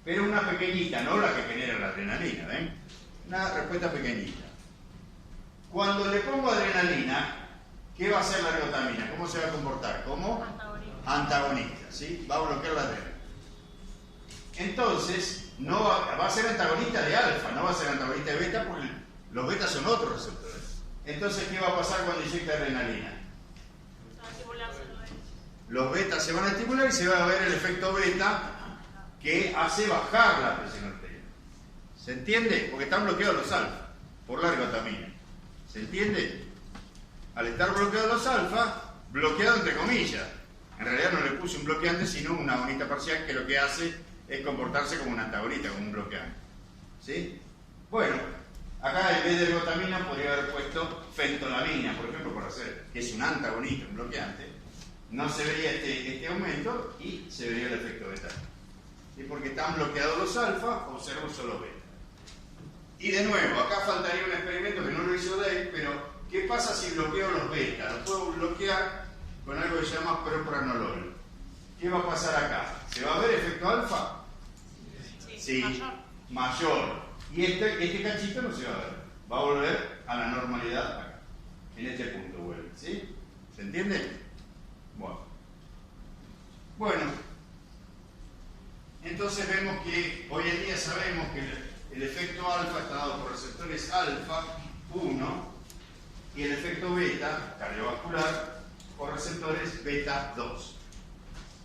Pero una pequeñita, no la que genera la adrenalina, ¿ven? Una respuesta pequeñita. Cuando le pongo adrenalina, ¿qué va a hacer la ergotamina? ¿Cómo se va a comportar? Como antagonista, ¿sí? Va a bloquear la adrenalina. Entonces, no va a ser antagonista de alfa, no va a ser antagonista de beta porque los betas son otros receptores. Entonces, ¿qué va a pasar cuando inyecta adrenalina? Los betas se van a estimular y se va a ver el efecto beta que hace bajar la presión arterial. ¿Se entiende? Porque están bloqueados los alfa por la ergotamina. ¿Se entiende? Al estar bloqueados los alfa, bloqueado entre comillas. En realidad no le puse un bloqueante, sino un agonista parcial que lo que hace es comportarse como un antagonista, como un bloqueante. ¿Sí? Bueno, acá en vez de ergotamina podría haber puesto fentolamina, por ejemplo, por hacer, que es un antagonista, un bloqueante. No se vería este aumento y se vería el efecto beta. Y porque están bloqueados los alfa, observo solo beta. Y de nuevo, acá faltaría un experimento que no lo hizo Dave, pero ¿qué pasa si bloqueo los beta? Los puedo bloquear con algo que se llama propranolol. ¿Qué va a pasar acá? ¿Se va a ver efecto alfa? Sí, mayor. mayor. Y este cachito no se va a ver. Va a volver a la normalidad acá. En este punto vuelve. ¿Sí? ¿Se entiende? Bueno. Entonces vemos que hoy en día sabemos que el efecto alfa está dado por receptores alfa 1 y el efecto beta cardiovascular por receptores beta 2.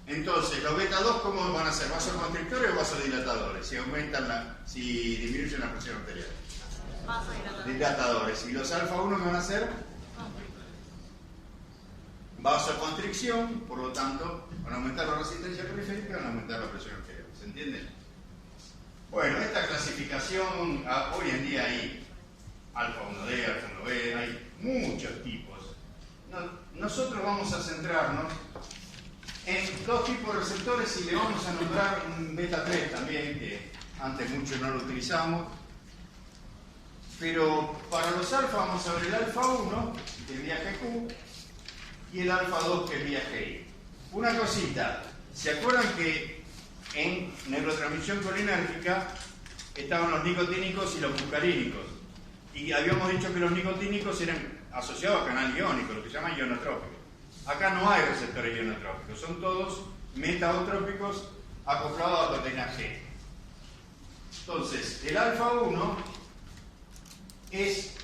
Entonces, los beta 2, ¿cómo van a ser? ¿Vasoconstrictores o vasodilatadores? Si disminuyen la presión arterial. Dilatadores. ¿Y los alfa 1 qué van a hacer? Vasoconstricción, por lo tanto, van a aumentar la resistencia periférica y van a aumentar la presión arterial. ¿Se entiende? Bueno, esta clasificación, hoy en día hay alfa 1D, alfa 1B, hay muchos tipos. Nosotros vamos a centrarnos en dos tipos de receptores y le vamos a nombrar un beta 3 también, que antes mucho no lo utilizamos. Pero para los alfa vamos a ver el alfa 1, que es vía GQ, y el alfa 2, que es vía GI. Una cosita, ¿se acuerdan que en neurotransmisión colinérgica estaban los nicotínicos y los muscarínicos? Y habíamos dicho que los nicotínicos eran asociados a canal iónico, lo que se llama ionotrópico. Acá no hay receptores ionotrópicos, son todos metaotrópicos acoplados a proteína G. Entonces, el alfa 1 es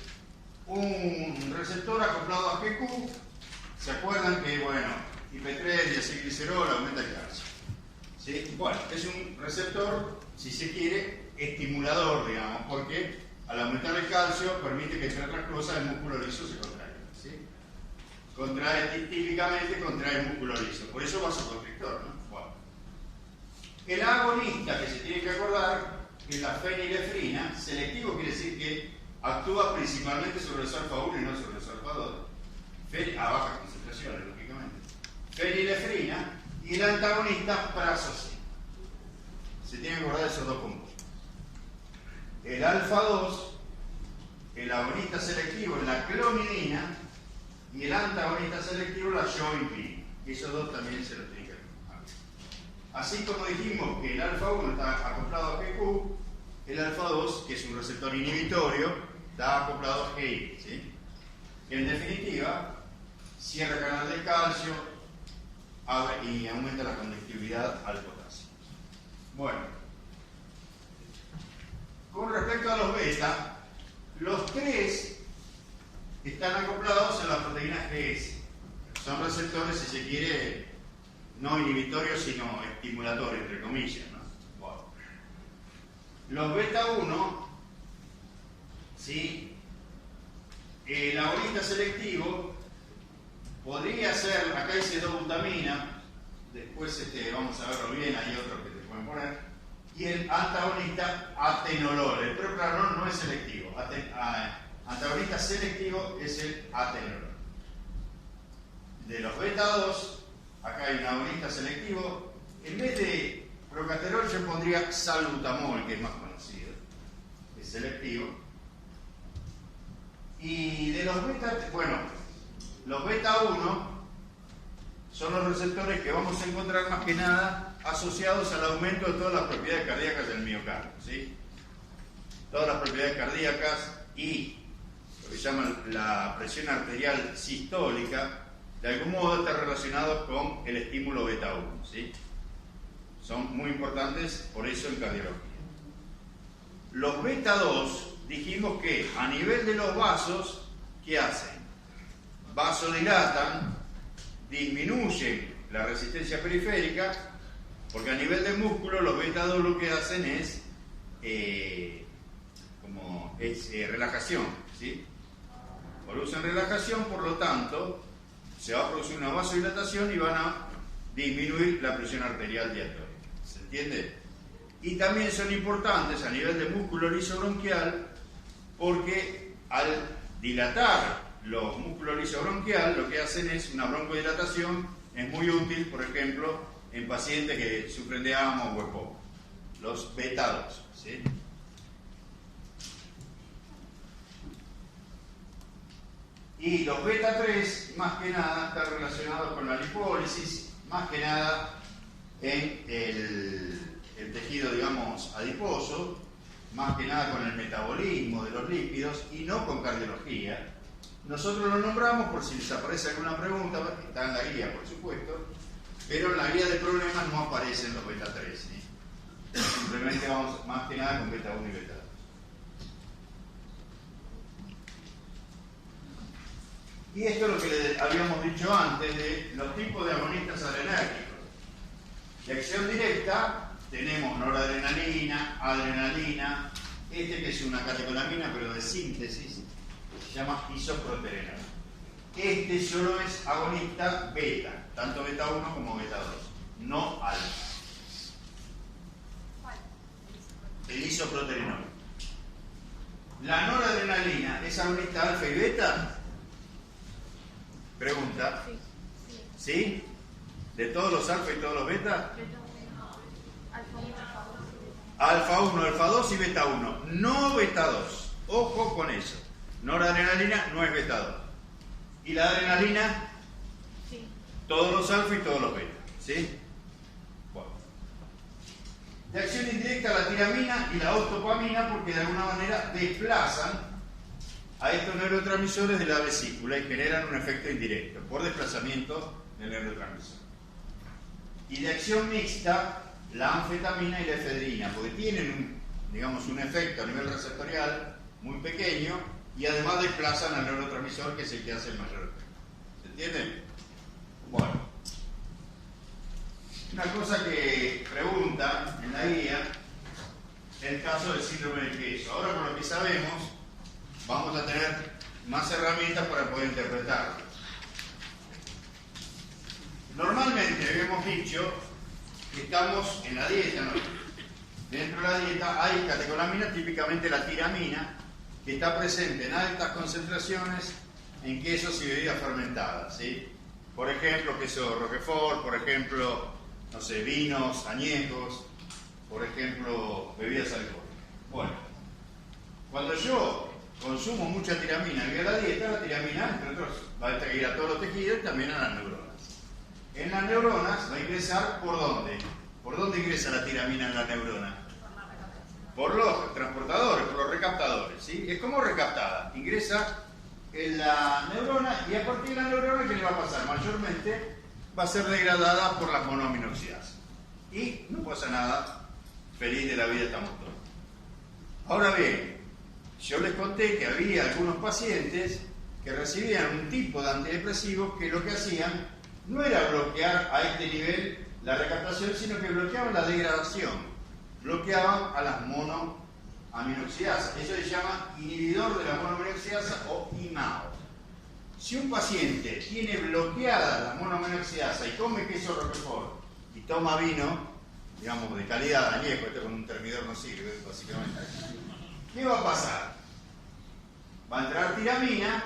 un receptor acoplado a GQ. ¿Se acuerdan que, bueno, IP3, diacilglicerol, aumenta el calcio? ¿Sí? Bueno, es un receptor, si se quiere, estimulador, digamos, porque al aumentar el calcio permite que, entre otras cosas, el músculo liso se contraiga. ¿Sí? Típicamente contrae el músculo liso, por eso vasoconstrictor, ¿no? Bueno. El agonista, que se tiene que acordar, que es la fenilefrina, selectivo quiere decir que actúa principalmente sobre los alfa 1 y no sobre los alfa 2. A bajas concentraciones, lógicamente. Fenilefrina y el antagonista prazosina. Se tienen que acordar de esos dos compuestos. El alfa 2, el agonista selectivo es la clonidina y el antagonista selectivo la yoimpina. Esos dos también se los tienen que acordar. Así como dijimos que el alfa 1 está acoplado a GQ, el alfa 2, que es un receptor inhibitorio, está acoplado a GI. ¿Sí? Y en definitiva, cierra canal del calcio y aumenta la conductividad al potasio. Bueno, con respecto a los beta, los tres están acoplados a las proteínas GS. Son receptores, si se quiere, no inhibitorios, sino estimulatorios, entre comillas, ¿no? Bueno. Los beta 1, ¿sí? El agonista selectivo podría ser, acá dice 2-butamina, después vamos a verlo bien, hay otros que te pueden poner, y el antagonista atenolol. El propranolol no es selectivo, antagonista selectivo es el atenolol. De los beta 2, acá hay un agonista selectivo, en vez de procaterol yo pondría salbutamol, que es más conocido, es selectivo. Y de los beta, bueno, los beta 1 son los receptores que vamos a encontrar más que nada asociados al aumento de todas las propiedades cardíacas del miocardio, ¿sí? Todas las propiedades cardíacas y lo que llaman la presión arterial sistólica, de algún modo está relacionado con el estímulo beta 1, ¿sí? Son muy importantes por eso en cardiología. Los beta 2 dijimos que a nivel de los vasos, ¿qué hacen? Vasodilatan, disminuyen la resistencia periférica, porque a nivel de músculo los beta 2 lo que hacen es relajación, ¿sí? Producen relajación, por lo tanto se va a producir una vasodilatación y van a disminuir la presión arterial diastólica. ¿Se entiende? Y también son importantes a nivel de músculo liso bronquial, porque al dilatar los músculos liso bronquial lo que hacen es una broncodilatación. Es muy útil, por ejemplo, en pacientes que sufren de asma o EPOC, los beta 2, ¿sí? Y los beta 3, más que nada, están relacionados con la lipólisis, más que nada en el tejido, digamos, adiposo, más que nada con el metabolismo de los lípidos y no con cardiología. Nosotros lo nombramos por si les aparece alguna pregunta, está en la guía, por supuesto, pero en la guía de problemas no aparecen los beta 3. ¿Sí? Simplemente vamos más que nada con beta 1 y beta 2. Y esto es lo que le habíamos dicho antes de los tipos de agonistas adrenérgicos. De acción directa tenemos noradrenalina, adrenalina, que es una catecolamina pero de síntesis, se llama isoproterenol. Este solo es agonista beta, tanto beta 1 como beta 2, no alfa. El isoproterenol. ¿La noradrenalina es agonista alfa y beta? Pregunta. ¿Sí? ¿De todos los alfa y todos los beta? Alfa 1, alfa 2 y beta 1. No beta 2. Ojo con eso. Noradrenalina no es beta 2. ¿Y la adrenalina? Sí. Todos los alfa y todos los beta. ¿Sí? Bueno. De acción indirecta la tiramina y la octopamina porque de alguna manera desplazan a estos neurotransmisores de la vesícula y generan un efecto indirecto por desplazamiento del neurotransmisor. Y de acción mixta, la anfetamina y la efedrina, porque tienen un efecto a nivel receptorial muy pequeño y además desplazan al neurotransmisor que es el que hace el mayor efecto. ¿Se entiende? Bueno. Una cosa que pregunta en la guía es el caso del síndrome del queso. Ahora con lo que sabemos, vamos a tener más herramientas para poder interpretarlo. Normalmente habíamos dicho que estamos en la dieta, ¿no? Dentro de la dieta hay catecolaminas, típicamente la tiramina, que está presente en altas concentraciones en quesos y bebidas fermentadas, ¿sí? Por ejemplo, queso Roquefort, por ejemplo, no sé, vinos, añejos, por ejemplo, bebidas alcohólicas. Bueno, cuando yo consumo mucha tiramina y voy a la dieta, la tiramina, entre otros, va a ir a todos los tejidos y también a las neuronas. En las neuronas va a ingresar ¿por dónde? ¿Por dónde ingresa la tiramina en la neurona? Por los transportadores, por los recaptadores, ¿sí? Es como recaptada. Ingresa en la neurona y a partir de la neurona, ¿qué le va a pasar? Mayormente va a ser degradada por las monoaminoxidasas. Y no pasa nada, feliz de la vida estamos todos. Ahora bien, yo les conté que había algunos pacientes que recibían un tipo de antidepresivos que lo que hacían no era bloquear a este nivel la recaptación, sino que bloqueaban la degradación, bloqueaban a las monoaminoxidasas. Eso se llama inhibidor de la monoaminoxidasa o IMAO. Si un paciente tiene bloqueada la monoaminoxidasa y come queso Roquefort y toma vino, digamos de calidad, añejo, esto con un termidor no sirve, básicamente, ¿qué va a pasar? Va a entrar tiramina,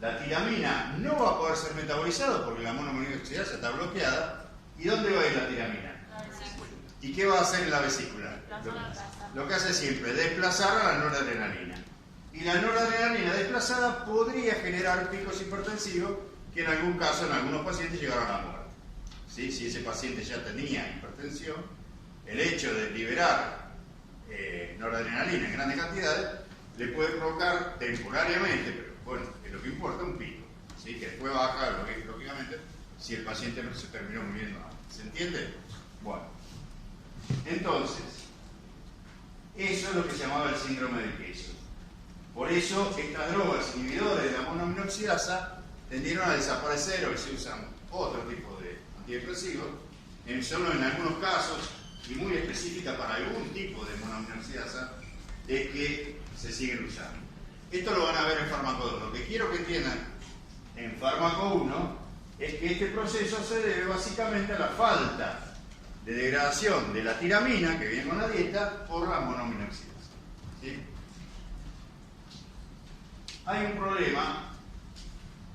la tiramina no va a poder ser metabolizada porque la monoaminoxidasa está bloqueada. ¿Y dónde va a ir la tiramina? ¿Y qué va a hacer en la vesícula? Lo que hace siempre, desplazar a la noradrenalina. Y la noradrenalina desplazada podría generar picos hipertensivos que en algún caso, en algunos pacientes, llegaron a la muerte. ¿Sí? Si ese paciente ya tenía hipertensión, el hecho de liberar noradrenalina en grandes cantidades le puede provocar temporariamente, pero bueno, es lo que importa, un pico, ¿sí? Que después baja, lógicamente, si el paciente no se terminó muriendo antes. ¿Se entiende? Bueno, entonces, eso es lo que se llamaba el síndrome del queso. Por eso, estas drogas inhibidores de la monoaminoxidasa tendieron a desaparecer. Hoy se usan otro tipo de antidepresivos, solo en algunos casos, y muy específica para algún tipo de monoaminoxidasa, es que se siguen usando. Esto lo van a ver en fármaco 2. Lo que quiero que entiendan en fármaco 1 es que este proceso se debe básicamente a la falta de degradación de la tiramina que viene con la dieta por la monoaminoxidasa. ¿Sí? Hay un problema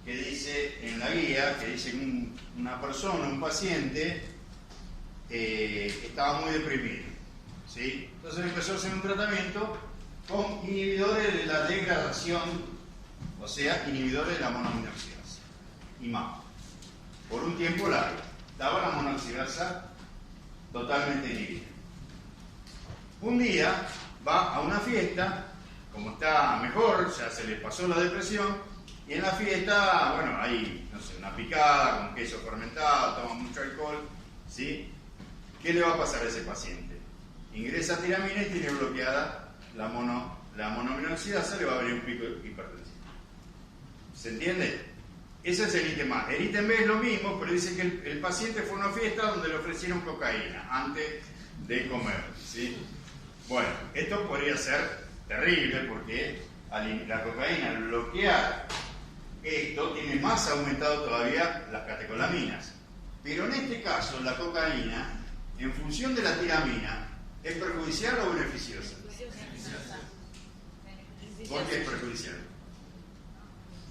que dice en la guía, que dice que una persona, un paciente, estaba muy deprimido. ¿Sí? Entonces empezó a hacer un tratamiento con inhibidores de la degradación, o sea, inhibidores de la monoaminoxidasa, IMAO, por un tiempo largo. Estaba la monoaminoxidasa totalmente inhibida. Un día va a una fiesta, como está mejor, ya se le pasó la depresión, y en la fiesta, bueno, hay, no sé, una picada con queso fermentado, toma mucho alcohol, ¿sí? ¿Qué le va a pasar a ese paciente? Ingresa tiramina y tiene bloqueada la monoaminoxidasa, le va a venir un pico hipertensivo. ¿Se entiende? Ese es el ítem A. El ítem B es lo mismo, pero dice que el paciente fue a una fiesta donde le ofrecieron cocaína antes de comer, ¿sí? Bueno, esto podría ser terrible porque la cocaína, al bloquear esto, tiene más aumentado todavía las catecolaminas. Pero en este caso, la cocaína, en función de la tiramina, ¿es perjudicial o beneficiosa? ¿Por qué es perjudicial?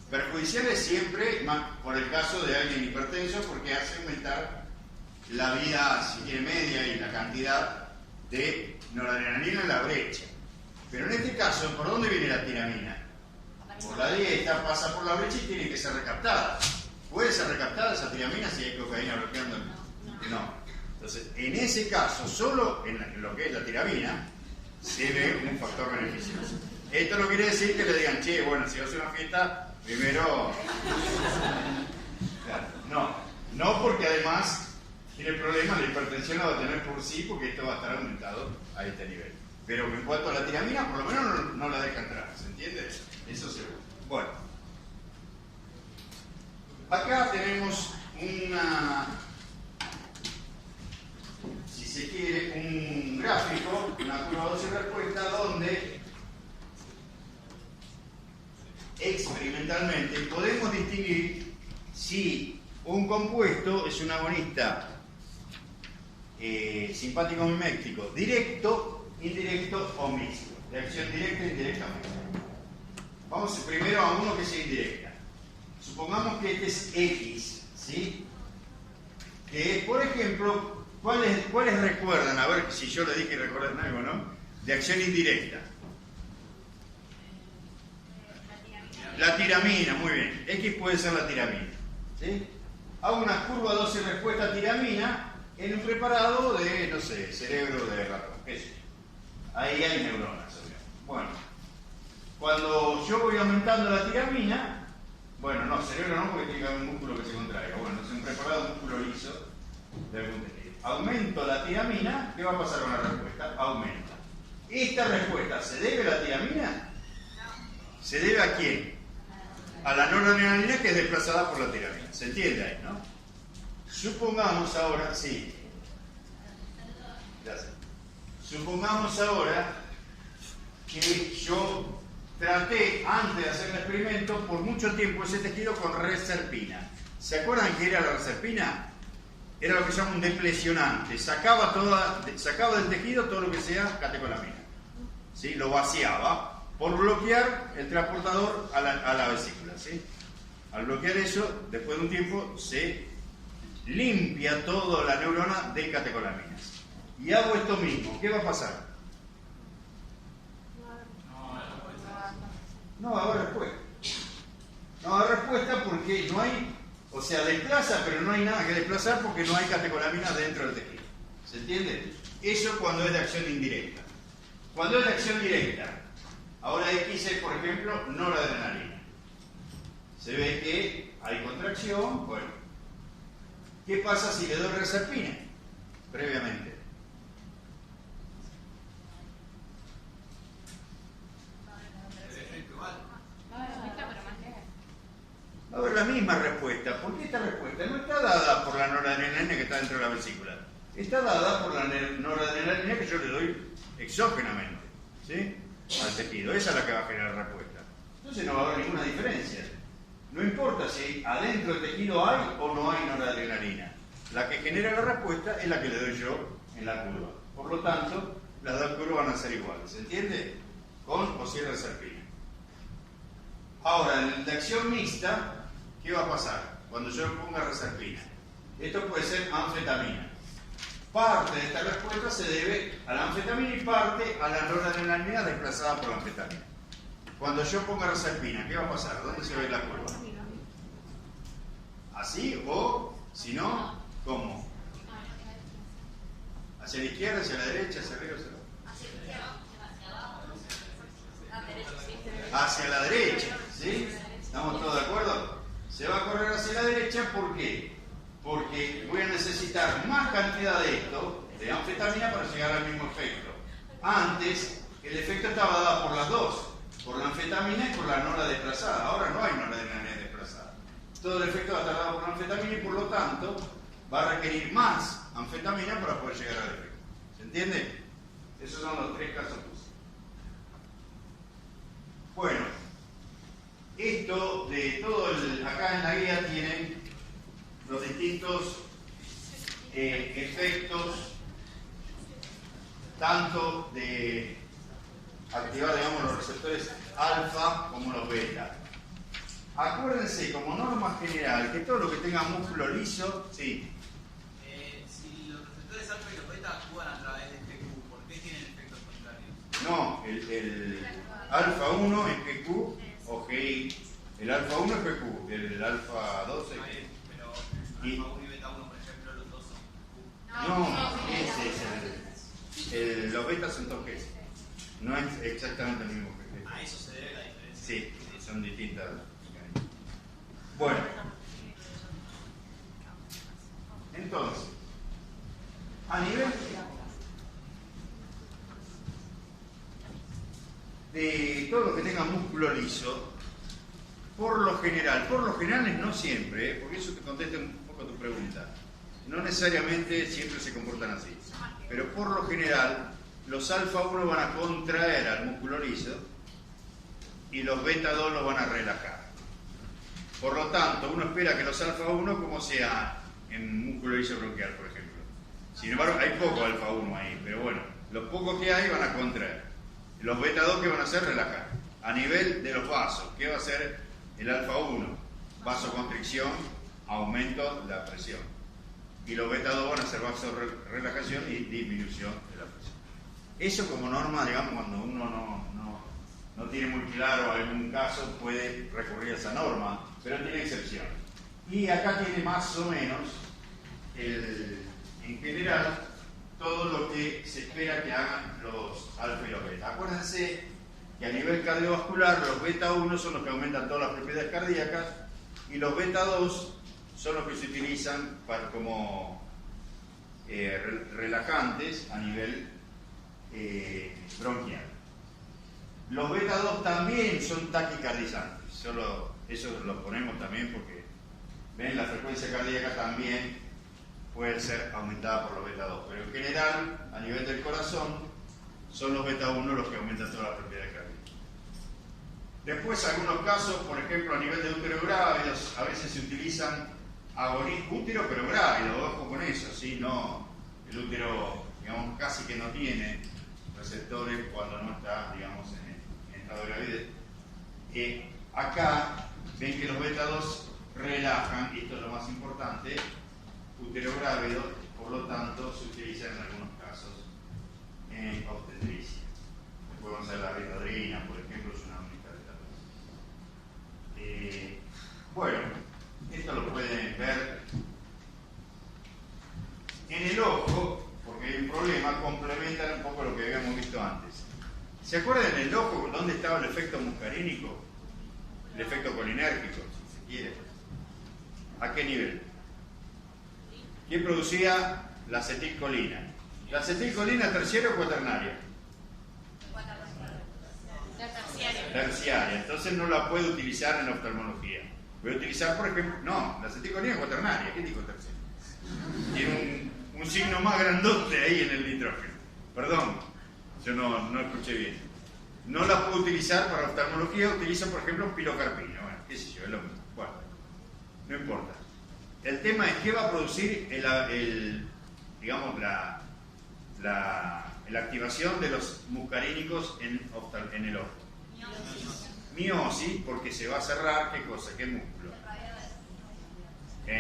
Perjudicial es siempre, por el caso de alguien hipertenso, porque hace aumentar la vida, si quiere, media y la cantidad de noradrenalina en la brecha. Pero en este caso, ¿por dónde viene la tiramina? Por la dieta, pasa por la brecha y tiene que ser recaptada. ¿Puede ser recaptada esa tiramina si hay cocaína bloqueando? No. Entonces, en ese caso, solo en lo que es la tiramina, se ve un factor beneficioso. Esto no quiere decir que le digan, che, bueno, si vas a una fiesta, primero... Claro, no porque además tiene problemas, la hipertensión la va a tener por sí, porque esto va a estar aumentado a este nivel. Pero en cuanto a la tiramina, por lo menos no la deja entrar, ¿se entiende? Eso seguro. Bueno, acá tenemos si se quiere, un gráfico, una curva de respuesta, donde experimentalmente podemos distinguir si un compuesto es un agonista simpático mimético directo, indirecto o mixto, de acción directa e indirecta mixta. Vamos primero a uno que sea indirecta. Supongamos que este es X, ¿sí? Que, por ejemplo, ¿cuáles recuerdan? A ver si yo le dije que recuerdan algo, ¿no? De acción indirecta. La tiramina, muy bien. X puede ser la tiramina, ¿sí? Hago una curva 12 respuesta tiramina en un preparado de, no sé, cerebro de ratón, qué sé yo. Ahí hay neuronas, obviamente. Bueno, cuando yo voy aumentando la tiramina, bueno, no, cerebro no, porque tiene que haber un músculo que se contraiga. Bueno, es un preparado de músculo liso de algún tejido. Aumento la tiramina, ¿qué va a pasar con la respuesta? Aumenta. ¿Esta respuesta se debe a la tiramina? ¿Se debe a quién? A la noradrenalina, que es desplazada por la tiramina. ¿Se entiende ahí, no? Supongamos ahora, sí. Gracias. Supongamos ahora que yo traté, antes de hacer el experimento, por mucho tiempo ese tejido con reserpina. ¿Se acuerdan qué era la reserpina? Era lo que se llama un deplesionante. Sacaba del tejido todo lo que sea catecolamina. ¿Sí? Lo vaciaba por bloquear el transportador a la vesícula, ¿sí? Al bloquear eso, después de un tiempo, se limpia toda la neurona de catecolaminas. Y hago esto mismo, ¿qué va a pasar? No va a haber respuesta. No va a haber respuesta porque no hay, o sea, desplaza, pero no hay nada que desplazar porque no hay catecolaminas dentro del tejido. ¿Se entiende? Eso cuando es de acción indirecta. Cuando es de acción directa, ahora X es, por ejemplo, noradrenalina. Se ve que hay contracción. Bueno, ¿qué pasa si le doy reserpina previamente? Va a haber la misma respuesta. ¿Por qué esta respuesta no está dada por la noradrenalina que está dentro de la vesícula? Está dada por la noradrenalina que yo le doy exógenamente, ¿sí? Al tejido. Esa es la que va a generar respuesta. Entonces no va a haber ninguna diferencia. No importa si adentro del tejido hay o no hay noradrenalina. La que genera la respuesta es la que le doy yo en la curva. Por lo tanto, las dos curvas van a ser iguales. ¿Se entiende? Con o sin reserpina. Ahora, en la acción mixta, ¿qué va a pasar cuando yo ponga reserpina? Esto puede ser anfetamina. Parte de esta respuesta se debe a la anfetamina y parte a la noradrenalina desplazada por la anfetamina. Cuando yo ponga reserpina, ¿qué va a pasar? ¿Dónde se ve la curva? ¿Así? O, si no, ¿cómo? ¿Hacia la izquierda, hacia la derecha, hacia arriba, hacia abajo? estrecha, ¿por qué? Porque voy a necesitar más cantidad de esto, de anfetamina, para llegar al mismo efecto. Antes, el efecto estaba dado por las dos, por la anfetamina y por la noradesplazada. Ahora no hay noradrenalina desplazada. Todo el efecto va a estar dado por la anfetamina y por lo tanto va a requerir más anfetamina para poder llegar al efecto. ¿Se entiende? Esos son los tres casos posibles. Bueno, esto de todo acá en la guía tienen los distintos efectos, tanto de activar, digamos, los receptores alfa como los beta. Acuérdense, como norma general, que todo lo que tenga músculo liso, sí. Si los receptores alfa y los beta actúan a través de PQ, ¿por qué tienen efectos contrarios? No, el alfa 1 es PQ o GI. El alfa 1 es PQ, el alfa 2 es GI. Pero alfa 1 y beta 1, por ejemplo, los dos son PQ. No, ese es los betas son toques. No es exactamente el mismo que A eso se debe la diferencia. Sí, son distintas. Bueno, entonces, a nivel de todo lo que tenga músculo liso, por lo general es no siempre, porque eso te contesta un poco tu pregunta. No necesariamente siempre se comportan así, pero por lo general los alfa 1 van a contraer al músculo liso y los beta 2 los van a relajar. Por lo tanto, uno espera que los alfa 1 como sea en músculo liso bronquial, por ejemplo. Sin embargo, hay poco alfa 1 ahí, pero bueno, los pocos que hay van a contraer. Los beta 2, ¿qué van a hacer? Relajar. A nivel de los vasos, ¿qué va a hacer el alfa 1? Vasoconstricción, aumento de la presión. Y los beta 2 van a hacer vasorelajación y disminución de la presión. Eso como norma, digamos, cuando uno no tiene muy claro algún caso, puede recurrir a esa norma, pero tiene excepción. Y acá tiene más o menos, en general, todo lo que se espera que hagan los alfa y los beta. Acuérdense que a nivel cardiovascular los beta 1 son los que aumentan todas las propiedades cardíacas y los beta 2 son los que se utilizan como relajantes a nivel bronquial. Los beta 2 también son taquicardizantes, solo eso lo ponemos también porque ven, la frecuencia cardíaca también puede ser aumentada por los beta 2, pero en general, a nivel del corazón, son los beta 1 los que aumentan todas las propiedades cardíacas. Después, algunos casos, por ejemplo, a nivel de útero grávido, a veces se utilizan útero pero grávido, ojo con eso, ¿sí? No, el útero, digamos, casi que no tiene receptores cuando no está, digamos, en estado de gravidez. Acá ven que los beta 2 relajan, y esto es lo más importante, útero grávido, por lo tanto se utiliza en algunos casos en obstetricia. Después vamos a ver la betadrina, por ejemplo, es una única beta 2. Bueno, esto lo pueden ver en el ojo, porque hay un problema, complementan un poco lo que habíamos visto antes. ¿Se acuerdan en el ojo dónde estaba el efecto muscarínico? El efecto colinérgico, si se quiere. ¿A qué nivel? ¿Quién producía la acetilcolina? ¿La acetilcolina terciaria o cuaternaria? Terciaria. Entonces no la puedo utilizar en oftalmología. Voy a utilizar, por ejemplo, no, la acetilcolina es cuaternaria. ¿Qué digo terciaria? Tiene un signo más grandote ahí en el nitrógeno. Perdón, yo no escuché bien. No la puedo utilizar para oftalmología, utilizo, por ejemplo, pilocarpina. Bueno, qué sé yo, es lo mismo. Bueno, no importa. El tema es qué va a producir digamos, la activación de los muscarínicos en el ojo. Miosis, porque se va a cerrar, ¿qué cosa? ¿Qué músculo?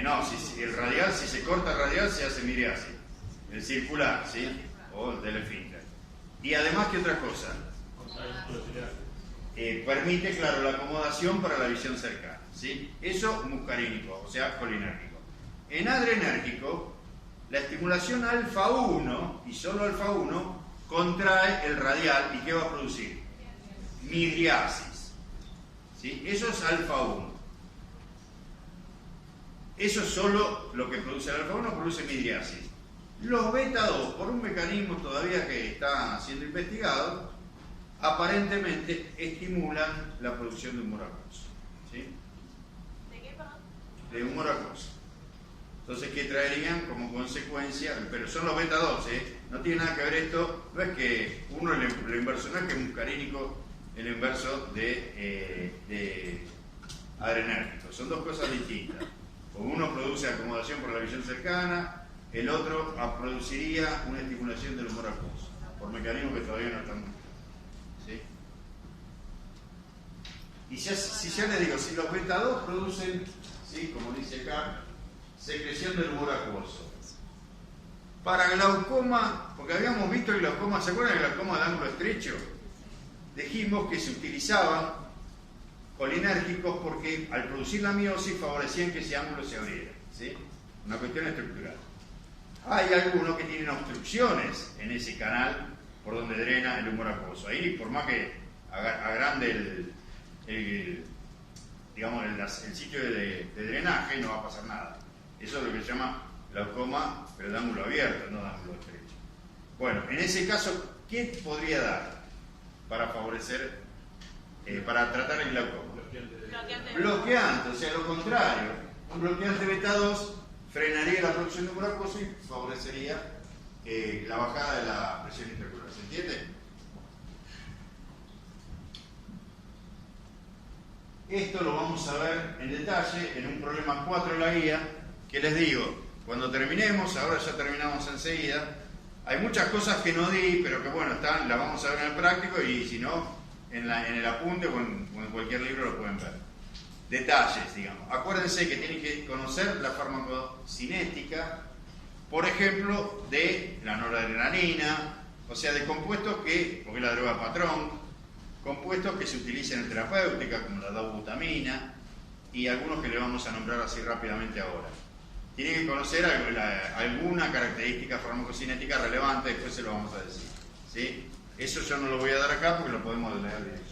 No, si el radial, si se corta el radial, se hace miriasis. El circular, ¿sí? O el del esfínter. Y además, ¿qué otra cosa? Permite, claro, la acomodación para la visión cercana, ¿sí? Eso muscarínico, o sea, colinérgico. En adrenérgico, la estimulación alfa 1, y solo alfa 1, contrae el radial, ¿y qué va a producir? Midriasis, ¿sí? Eso es alfa 1. Eso es solo lo que produce el alfa-1, produce midriasis. Los beta-2, por un mecanismo todavía que está siendo investigado, aparentemente estimulan la producción de humor acuoso. ¿Sí? ¿De qué, perdón? De humor acuoso. Entonces, ¿qué traerían como consecuencia? Pero son los beta-2, ¿eh? No tiene nada que ver esto, no es que uno lo inverso, no es que es muscarínico el inverso de adrenérgico, son dos cosas distintas. Uno produce acomodación por la visión cercana, el otro produciría una estimulación del humor acuoso, por mecanismos que todavía no están. ¿Sí? Y si ya les digo, si los beta-2 producen, ¿sí? Como dice acá, secreción del humor acuoso. Para glaucoma, porque habíamos visto el glaucoma, ¿se acuerdan del glaucoma de ángulo estrecho? Dijimos que se utilizaban colinérgicos porque al producir la miosis favorecían que ese ángulo se abriera, ¿sí? Una cuestión estructural. Hay algunos que tienen obstrucciones en ese canal por donde drena el humor acuoso. Ahí, por más que agrande el sitio de drenaje, no va a pasar nada. Eso es lo que se llama glaucoma, pero de ángulo abierto, no de ángulo estrecho. Bueno, en ese caso, ¿qué podría dar para favorecer, para tratar el glaucoma? Bloqueante, o sea, lo contrario. Un bloqueante beta-2 frenaría la producción de humor acuoso y favorecería la bajada de la presión intraocular. ¿Se entiende? Esto lo vamos a ver en detalle en un problema 4 de la guía, que les digo, cuando terminemos, ahora ya terminamos enseguida, hay muchas cosas que no di, pero que bueno, las vamos a ver en el práctico y si no, en el apunte o en cualquier libro lo pueden ver. Detalles, digamos. Acuérdense que tienen que conocer la farmacocinética, por ejemplo, de la noradrenalina, o sea, de compuestos que, porque es la droga patrón, compuestos que se utilizan en terapéutica, como la dobutamina, y algunos que le vamos a nombrar así rápidamente ahora. Tienen que conocer alguna característica farmacocinética relevante, después se lo vamos a decir. ¿Sí? Eso yo no lo voy a dar acá porque lo podemos leer directamente.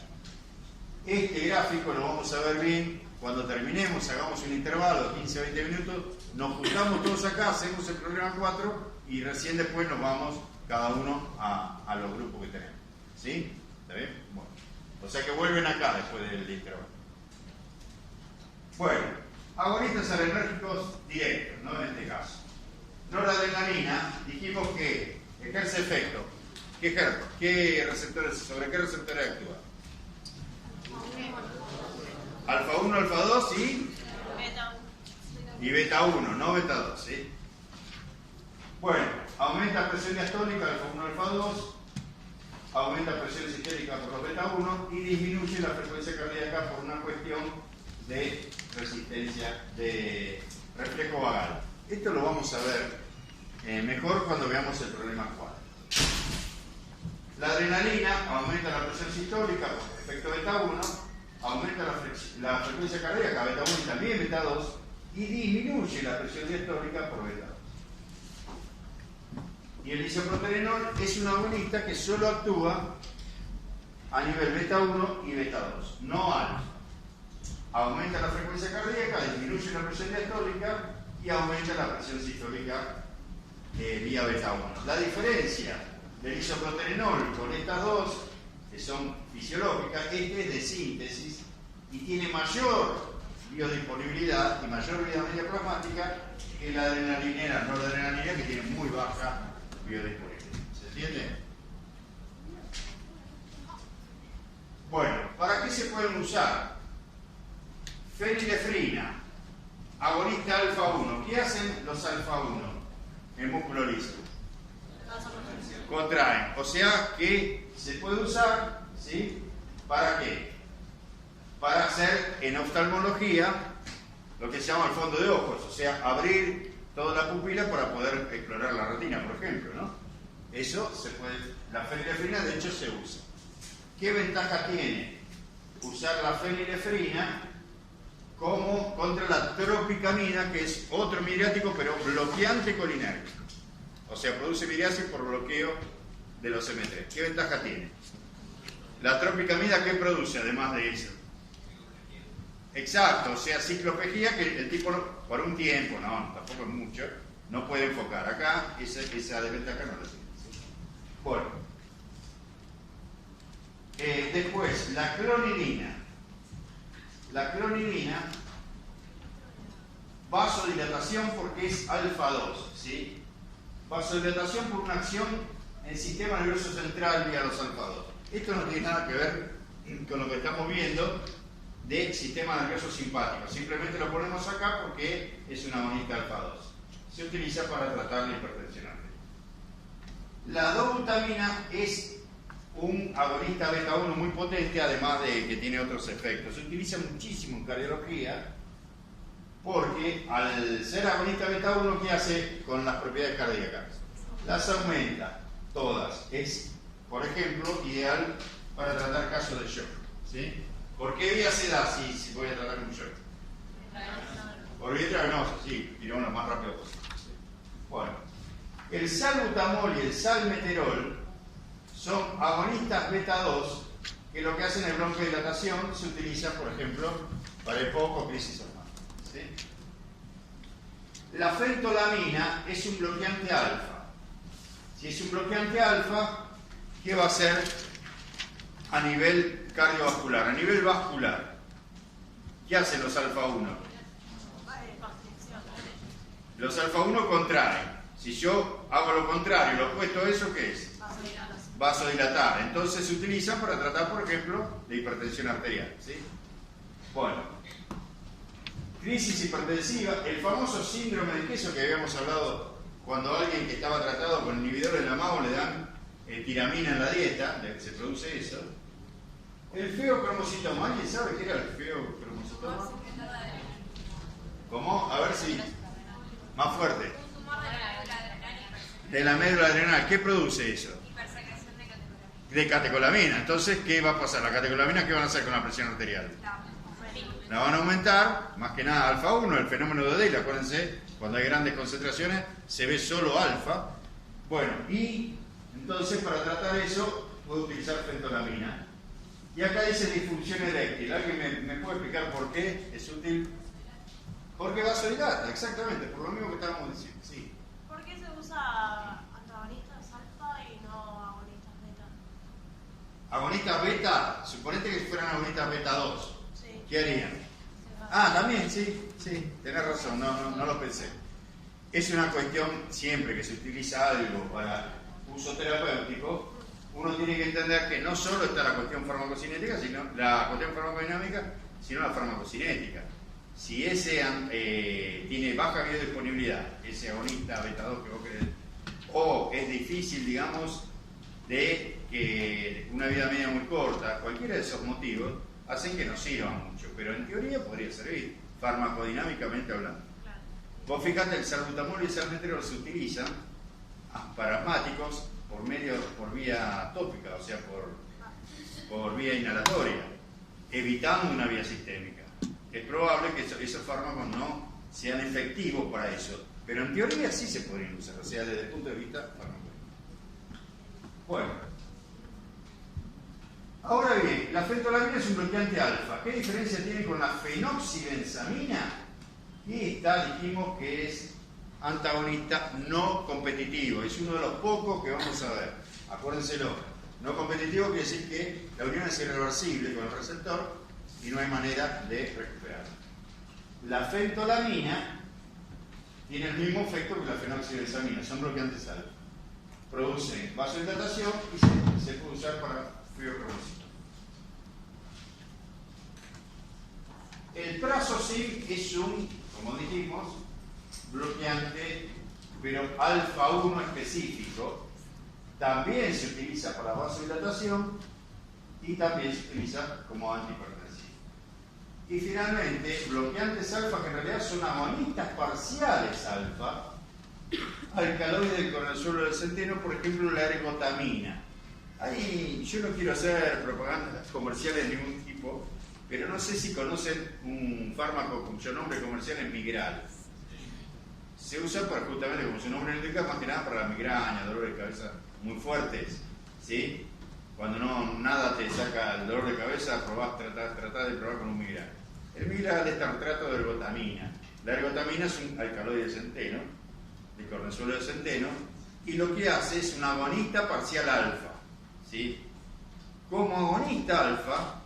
Este gráfico lo vamos a ver bien cuando terminemos, hagamos un intervalo de 15-20 minutos, nos juntamos todos acá, hacemos el problema 4 y recién después nos vamos cada uno a los grupos que tenemos. ¿Sí? ¿Está bien? Bueno. O sea que vuelven acá después del intervalo. Bueno, agonistas adrenérgicos directos, ¿no? En este caso. Noradrenalina, dijimos que ejerce efecto. ¿Qué receptores, sobre qué receptores actúa? Alfa 1, alfa 2 y beta 1, no beta 2, ¿sí? Bueno, aumenta la presión diastólica, alfa 1, alfa 2, aumenta la presión sistémica por los beta 1 y disminuye la frecuencia cardíaca por una cuestión de resistencia, de reflejo vagal. Esto lo vamos a ver mejor cuando veamos el problema 4. La adrenalina aumenta la presión sistólica por efecto beta 1, aumenta la frecuencia cardíaca beta 1 y también beta 2 y disminuye la presión diastólica por beta 2. Y el isoproterenol es un agonista que solo actúa a nivel beta 1 y beta 2, no alfa. Aumenta la frecuencia cardíaca, disminuye la presión diastólica y aumenta la presión sistólica vía beta 1. La diferencia del isoproterenol con estas dos, que son fisiológicas, este es de síntesis y tiene mayor biodisponibilidad y mayor vida media plasmática que la adrenalinera, noradrenalina, que tiene muy baja biodisponibilidad. ¿Se entiende? Bueno, ¿para qué se pueden usar? Fenilefrina, agonista alfa 1. ¿Qué hacen los alfa 1 en músculo liso? Contraen. O sea que se puede usar, ¿sí? ¿Para qué? Para hacer en oftalmología lo que se llama el fondo de ojos, o sea, abrir toda la pupila para poder explorar la retina, por ejemplo, ¿no? Eso se puede, la fenilefrina de hecho se usa. ¿Qué ventaja tiene usar la fenilefrina como contra la tropicamida, que es otro midriático pero bloqueante colinérgico? O sea, produce midriasis por bloqueo de los M3. ¿Qué ventaja tiene? La tropicamida, ¿qué produce además de eso? Exacto, o sea, ciclopegía que el tipo por un tiempo, no, tampoco es mucho, no puede enfocar. Acá esa desventaja no la tiene. ¿Sí? Bueno. Después, la clonidina. La clonidina, vasodilatación porque es alfa 2, ¿sí? Vasodilatación por una acción en el sistema nervioso central vía los alfa 2. Esto no tiene nada que ver con lo que estamos viendo de sistema nervioso simpático. Simplemente lo ponemos acá porque es una agonista alfa 2. Se utiliza para tratar la hipertensión arterial. La dobutamina es un agonista beta 1 muy potente, además de que tiene otros efectos. Se utiliza muchísimo en cardiología porque al ser agonista beta 1, ¿qué hace con las propiedades cardíacas? Las aumenta todas. Es, por ejemplo, ideal para tratar casos de shock. ¿Sí? ¿Por qué vía se da si voy a tratar un shock? Por vía intravenosa, sí, tiramos lo más rápido posible. ¿Sí? Bueno, el salbutamol y el salmeterol son agonistas beta 2 que lo que hacen es broncolilatación, se utiliza, por ejemplo, para EPOC o crisis asmática. ¿Sí? La fentolamina es un bloqueante alfa. Si es un bloqueante alfa, ¿qué va a hacer a nivel cardiovascular? A nivel vascular, ¿qué hacen los alfa 1? Los alfa 1 contraen. Si yo hago lo contrario, lo opuesto a eso, ¿qué es? Vasodilatar. Entonces se utiliza para tratar, por ejemplo, de hipertensión arterial. ¿Sí? Bueno, crisis hipertensiva, el famoso síndrome de queso que habíamos hablado cuando a alguien que estaba tratado con inhibidores de la MAO le dan tiramina en la dieta, se produce eso. El feocromocitoma, ¿alguien sabe qué era el feocromocitoma? ¿Cómo? A ver si... Más fuerte. De la médula adrenal. ¿Qué produce eso? De catecolamina. Entonces, ¿qué va a pasar? La catecolamina, ¿qué van a hacer con la presión arterial? La van a aumentar, más que nada alfa 1, el fenómeno de Odell, acuérdense, cuando hay grandes concentraciones se ve solo alfa. Bueno, y entonces para tratar eso puedo utilizar fentolamina. Y acá dice disfunción eréctil. ¿Alguien me puede explicar por qué es útil? Porque vasodilata, exactamente, por lo mismo que estábamos diciendo. Sí. ¿Por qué se usa antagonistas alfa y no agonistas beta? Agonistas beta, suponete que fueran agonistas beta 2. Sí. ¿Qué harían? Ah, también, sí, tenés razón, no lo pensé. Es una cuestión, siempre que se utiliza algo para uso terapéutico, uno tiene que entender que no solo está la cuestión farmacocinética, sino la cuestión farmacodinámica, sino la farmacocinética. Si ese tiene baja biodisponibilidad, ese agonista beta 2 que vos querés, o es difícil, digamos, de que una vida media muy corta, cualquiera de esos motivos, hacen que no sirva mucho, pero en teoría podría servir, farmacodinámicamente hablando. Claro. Vos fijate, el salbutamol y el salmeterol se utilizan para asmáticos por vía tópica, o sea, por vía inhalatoria, evitando una vía sistémica. Es probable que esos fármacos no sean efectivos para eso, pero en teoría sí se podrían usar, o sea, desde el punto de vista farmacológico. Bueno, ahora bien, la fentolamina es un bloqueante alfa. ¿Qué diferencia tiene con la fenoxibenzamina? Y dijimos que es antagonista no competitivo, es uno de los pocos que vamos a ver. Acuérdenselo, no competitivo quiere decir que la unión es irreversible con el receptor y no hay manera de recuperarla. La fentolamina tiene el mismo efecto que la fenoxibenzamina, son bloqueantes alfa. Producen vasodilatación y se puede usar para feocromocitoma. El prazosim es un, como dijimos, bloqueante, pero alfa 1 específico. También se utiliza para vasodilatación y también se utiliza como antihipertensivo. Y finalmente, bloqueantes alfa que en realidad son agonistas parciales alfa, alcaloides con el suelo del centeno, por ejemplo la ergotamina. Ahí yo no quiero hacer propaganda comercial de ningún tipo, pero no sé si conocen un fármaco cuyo nombre comercial es Migral. Se usa para, justamente como su nombre indica, más que nada para la migraña, dolores de cabeza muy fuertes, ¿sí? Cuando nada te saca el dolor de cabeza, tratá de probar con un Migral. El miral está un trato de ergotamina. La ergotamina es un alcaloide de centeno, de cornezuelo de centeno, y lo que hace es un agonista parcial alfa, ¿sí? Como agonista alfa,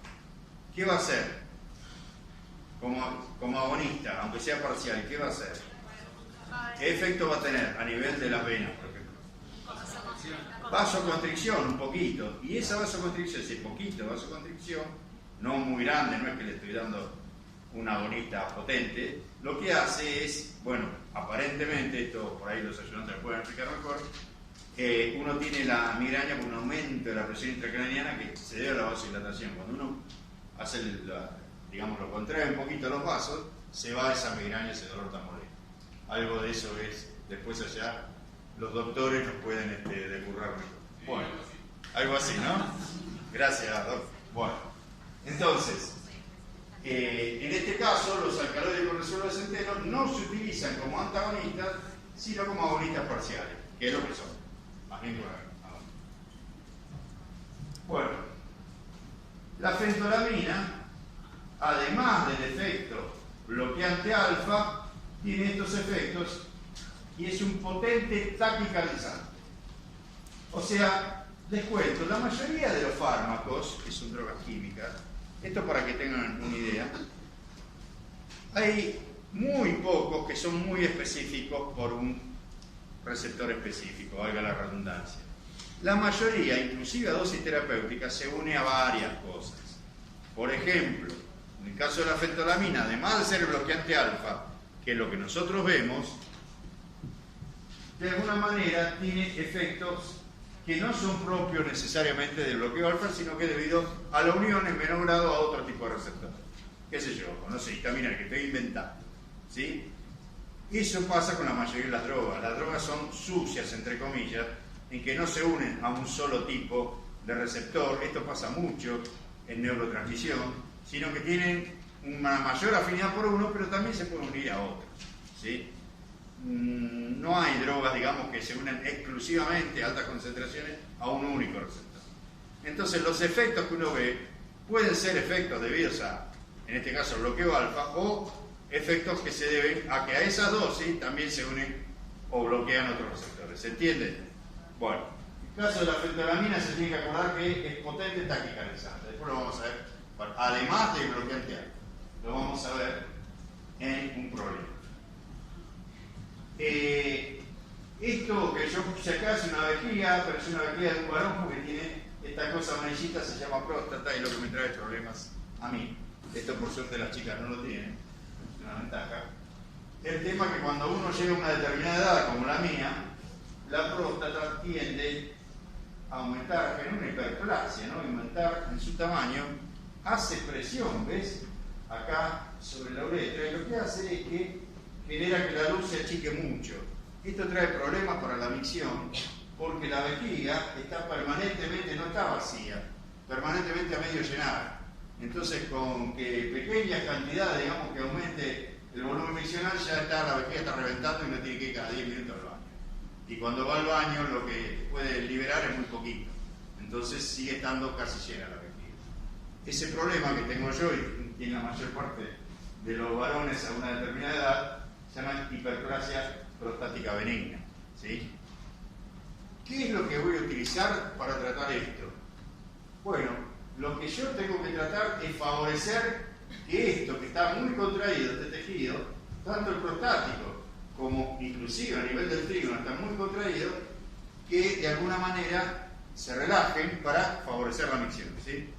¿qué va a hacer? Como agonista, aunque sea parcial, ¿qué va a hacer? ¿Qué efecto va a tener a nivel de las venas, por ejemplo? Vasoconstricción, un poquito. Y esa vasoconstricción, ese poquito de vasoconstricción, no muy grande, no es que le estoy dando un agonista potente, lo que hace es, bueno, aparentemente, esto por ahí los ayudantes lo pueden explicar mejor, uno tiene la migraña por un aumento de la presión intracraniana que se debe a la vasodilatación. Cuando uno hace, digamos, lo contrae un poquito los vasos, se va esa migraña, ese dolor tan molesto. Algo de eso es, después allá, los doctores nos pueden depurar mejor. Bueno, algo así, ¿no? Gracias, doctor. Bueno, entonces, en este caso, los alcaloides de cornezuelo de centeno no se utilizan como antagonistas, sino como agonistas parciales, que es lo que son. Más bien bueno, la fentolamina, además del efecto bloqueante alfa, tiene estos efectos y es un potente taquicardizante. O sea, les cuento, la mayoría de los fármacos, que son drogas químicas, esto para que tengan una idea, hay muy pocos que son muy específicos por un receptor específico, valga la redundancia. La mayoría, inclusive a dosis terapéuticas, se une a varias cosas. Por ejemplo, en el caso de la fentolamina, además de ser bloqueante alfa, que es lo que nosotros vemos, de alguna manera tiene efectos que no son propios necesariamente del bloqueo alfa, sino que debido a la unión en menor grado a otro tipo de receptor. ¿Qué sé yo? No sé, histamina que estoy inventando. ¿Sí? Eso pasa con la mayoría de las drogas. Las drogas son sucias, entre comillas, en que no se unen a un solo tipo de receptor. Esto pasa mucho en neurotransmisión, sino que tienen una mayor afinidad por uno, pero también se pueden unir a otros. ¿Sí? No hay drogas, digamos, que se unen exclusivamente a altas concentraciones a un único receptor. Entonces, los efectos que uno ve pueden ser efectos debidos a, en este caso, bloqueo alfa, o efectos que se deben a que a esa dosis también se unen o bloquean otros receptores. ¿Se entiende? Bueno, en el caso de la fentolamina se tiene que acordar que es potente taquicardizante. Después lo vamos a ver, además de bloqueante alfa, lo vamos a ver en un problema. Esto que yo puse acá es una vejiga, pero es una vejiga de un varón porque tiene esta cosa amarillita, se llama próstata, y lo que me trae problemas a mí. Esto por suerte las chicas no lo tienen, es una ventaja. El tema es que cuando uno llega a una determinada edad, como la mía, la próstata tiende a aumentar, en una hiperplasia, ¿no? Aumentar en su tamaño, hace presión, ¿ves? Acá sobre la uretra, y lo que hace es que genera que la luz se achique mucho. Esto trae problemas para la micción, porque la vejiga está permanentemente, no está vacía, permanentemente a medio llenar. Entonces, con que pequeñas cantidades, digamos, que aumente el volumen miccional, ya está, la vejiga está reventando y no tiene que ir cada 10 minutos al baño. Y cuando va al baño, lo que puede liberar es muy poquito. Entonces, sigue estando casi llena la vejiga. Ese problema que tengo yo, y tiene la mayor parte de los varones a una determinada edad, se llama hiperplasia prostática benigna. ¿Sí? ¿Qué es lo que voy a utilizar para tratar esto? Bueno, lo que yo tengo que tratar es favorecer que esto que está muy contraído, este tejido, tanto el prostático como inclusive a nivel del trígono está muy contraído, que de alguna manera se relajen para favorecer la micción. ¿Sí?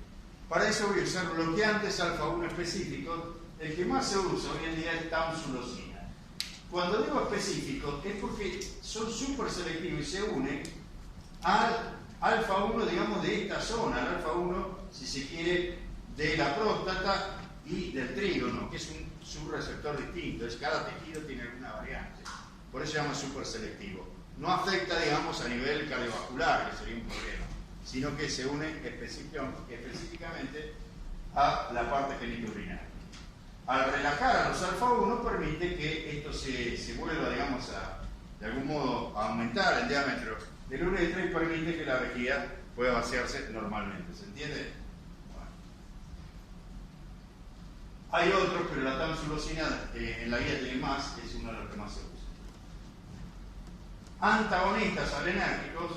Para eso voy a usar bloqueantes alfa-1 específicos. El que más se usa hoy en día es tamsulosina. Cuando digo específicos es porque son súper selectivos y se unen al alfa-1, digamos, de esta zona, al alfa-1, si se quiere, de la próstata y del trígono, que es un subreceptor distinto. Cada tejido tiene alguna variante. Por eso se llama súper selectivo. No afecta, digamos, a nivel cardiovascular, que sería un problema, sino que se une específicamente a la parte genitourinaria. Al relajar a los alfa-1 permite que esto se vuelva, digamos, de algún modo a aumentar el diámetro de la uretra y permite que la vejiga pueda vaciarse normalmente. ¿Se entiende? Bueno. Hay otros, pero la tamsulosina en la guía tiene más, es uno de los que más se usa. Antagonistas adrenérgicos,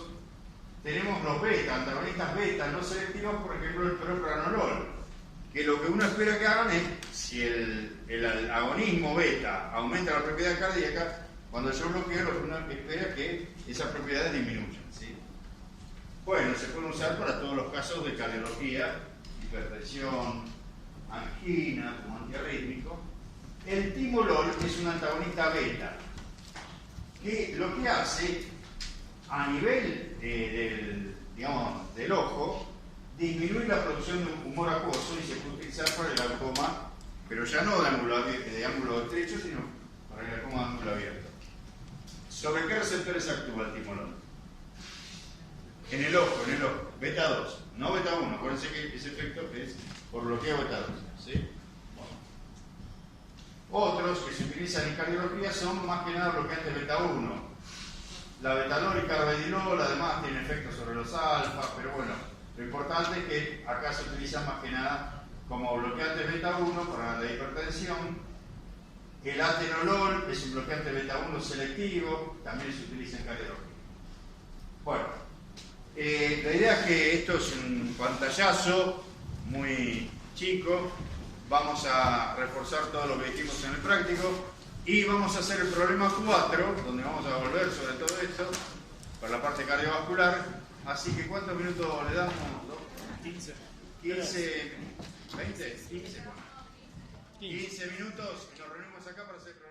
tenemos los beta, antagonistas beta no selectivos, por ejemplo el propranolol, que lo que uno espera que hagan es, si el agonismo beta aumenta la propiedad cardíaca, cuando yo bloqueo lo que uno espera es que esas propiedades disminuyan, ¿sí? Bueno, se puede usar para todos los casos de cardiología, hipertensión, angina, como antiarrítmico. El timolol es un antagonista beta, que lo que hace a nivel del ojo, disminuir la producción de un humor acuoso y se puede utilizar para el glaucoma, pero ya no de ángulo estrecho, sino para el glaucoma de ángulo abierto. ¿Sobre qué receptores actúa el timolol? En el ojo, beta 2, no beta 1. Acuérdense que ese efecto es por bloqueo beta 2. ¿Sí? Bueno. Otros que se utilizan en cardiología son más que nada bloqueantes beta 1. La betalol y carvedilol además tienen efectos sobre los alfa, pero bueno, lo importante es que acá se utilizan más que nada como bloqueantes beta 1 para la hipertensión. El atenolol es un bloqueante beta 1 selectivo, también se utiliza en cardiología. Bueno, la idea es que esto es un pantallazo muy chico. Vamos a reforzar todo lo que dijimos en el práctico y vamos a hacer el problema 4, donde vamos a volver sobre todo esto para la parte cardiovascular. Así que ¿cuántos minutos le damos? 15, 20, 15 minutos y nos reunimos acá para hacer el problema.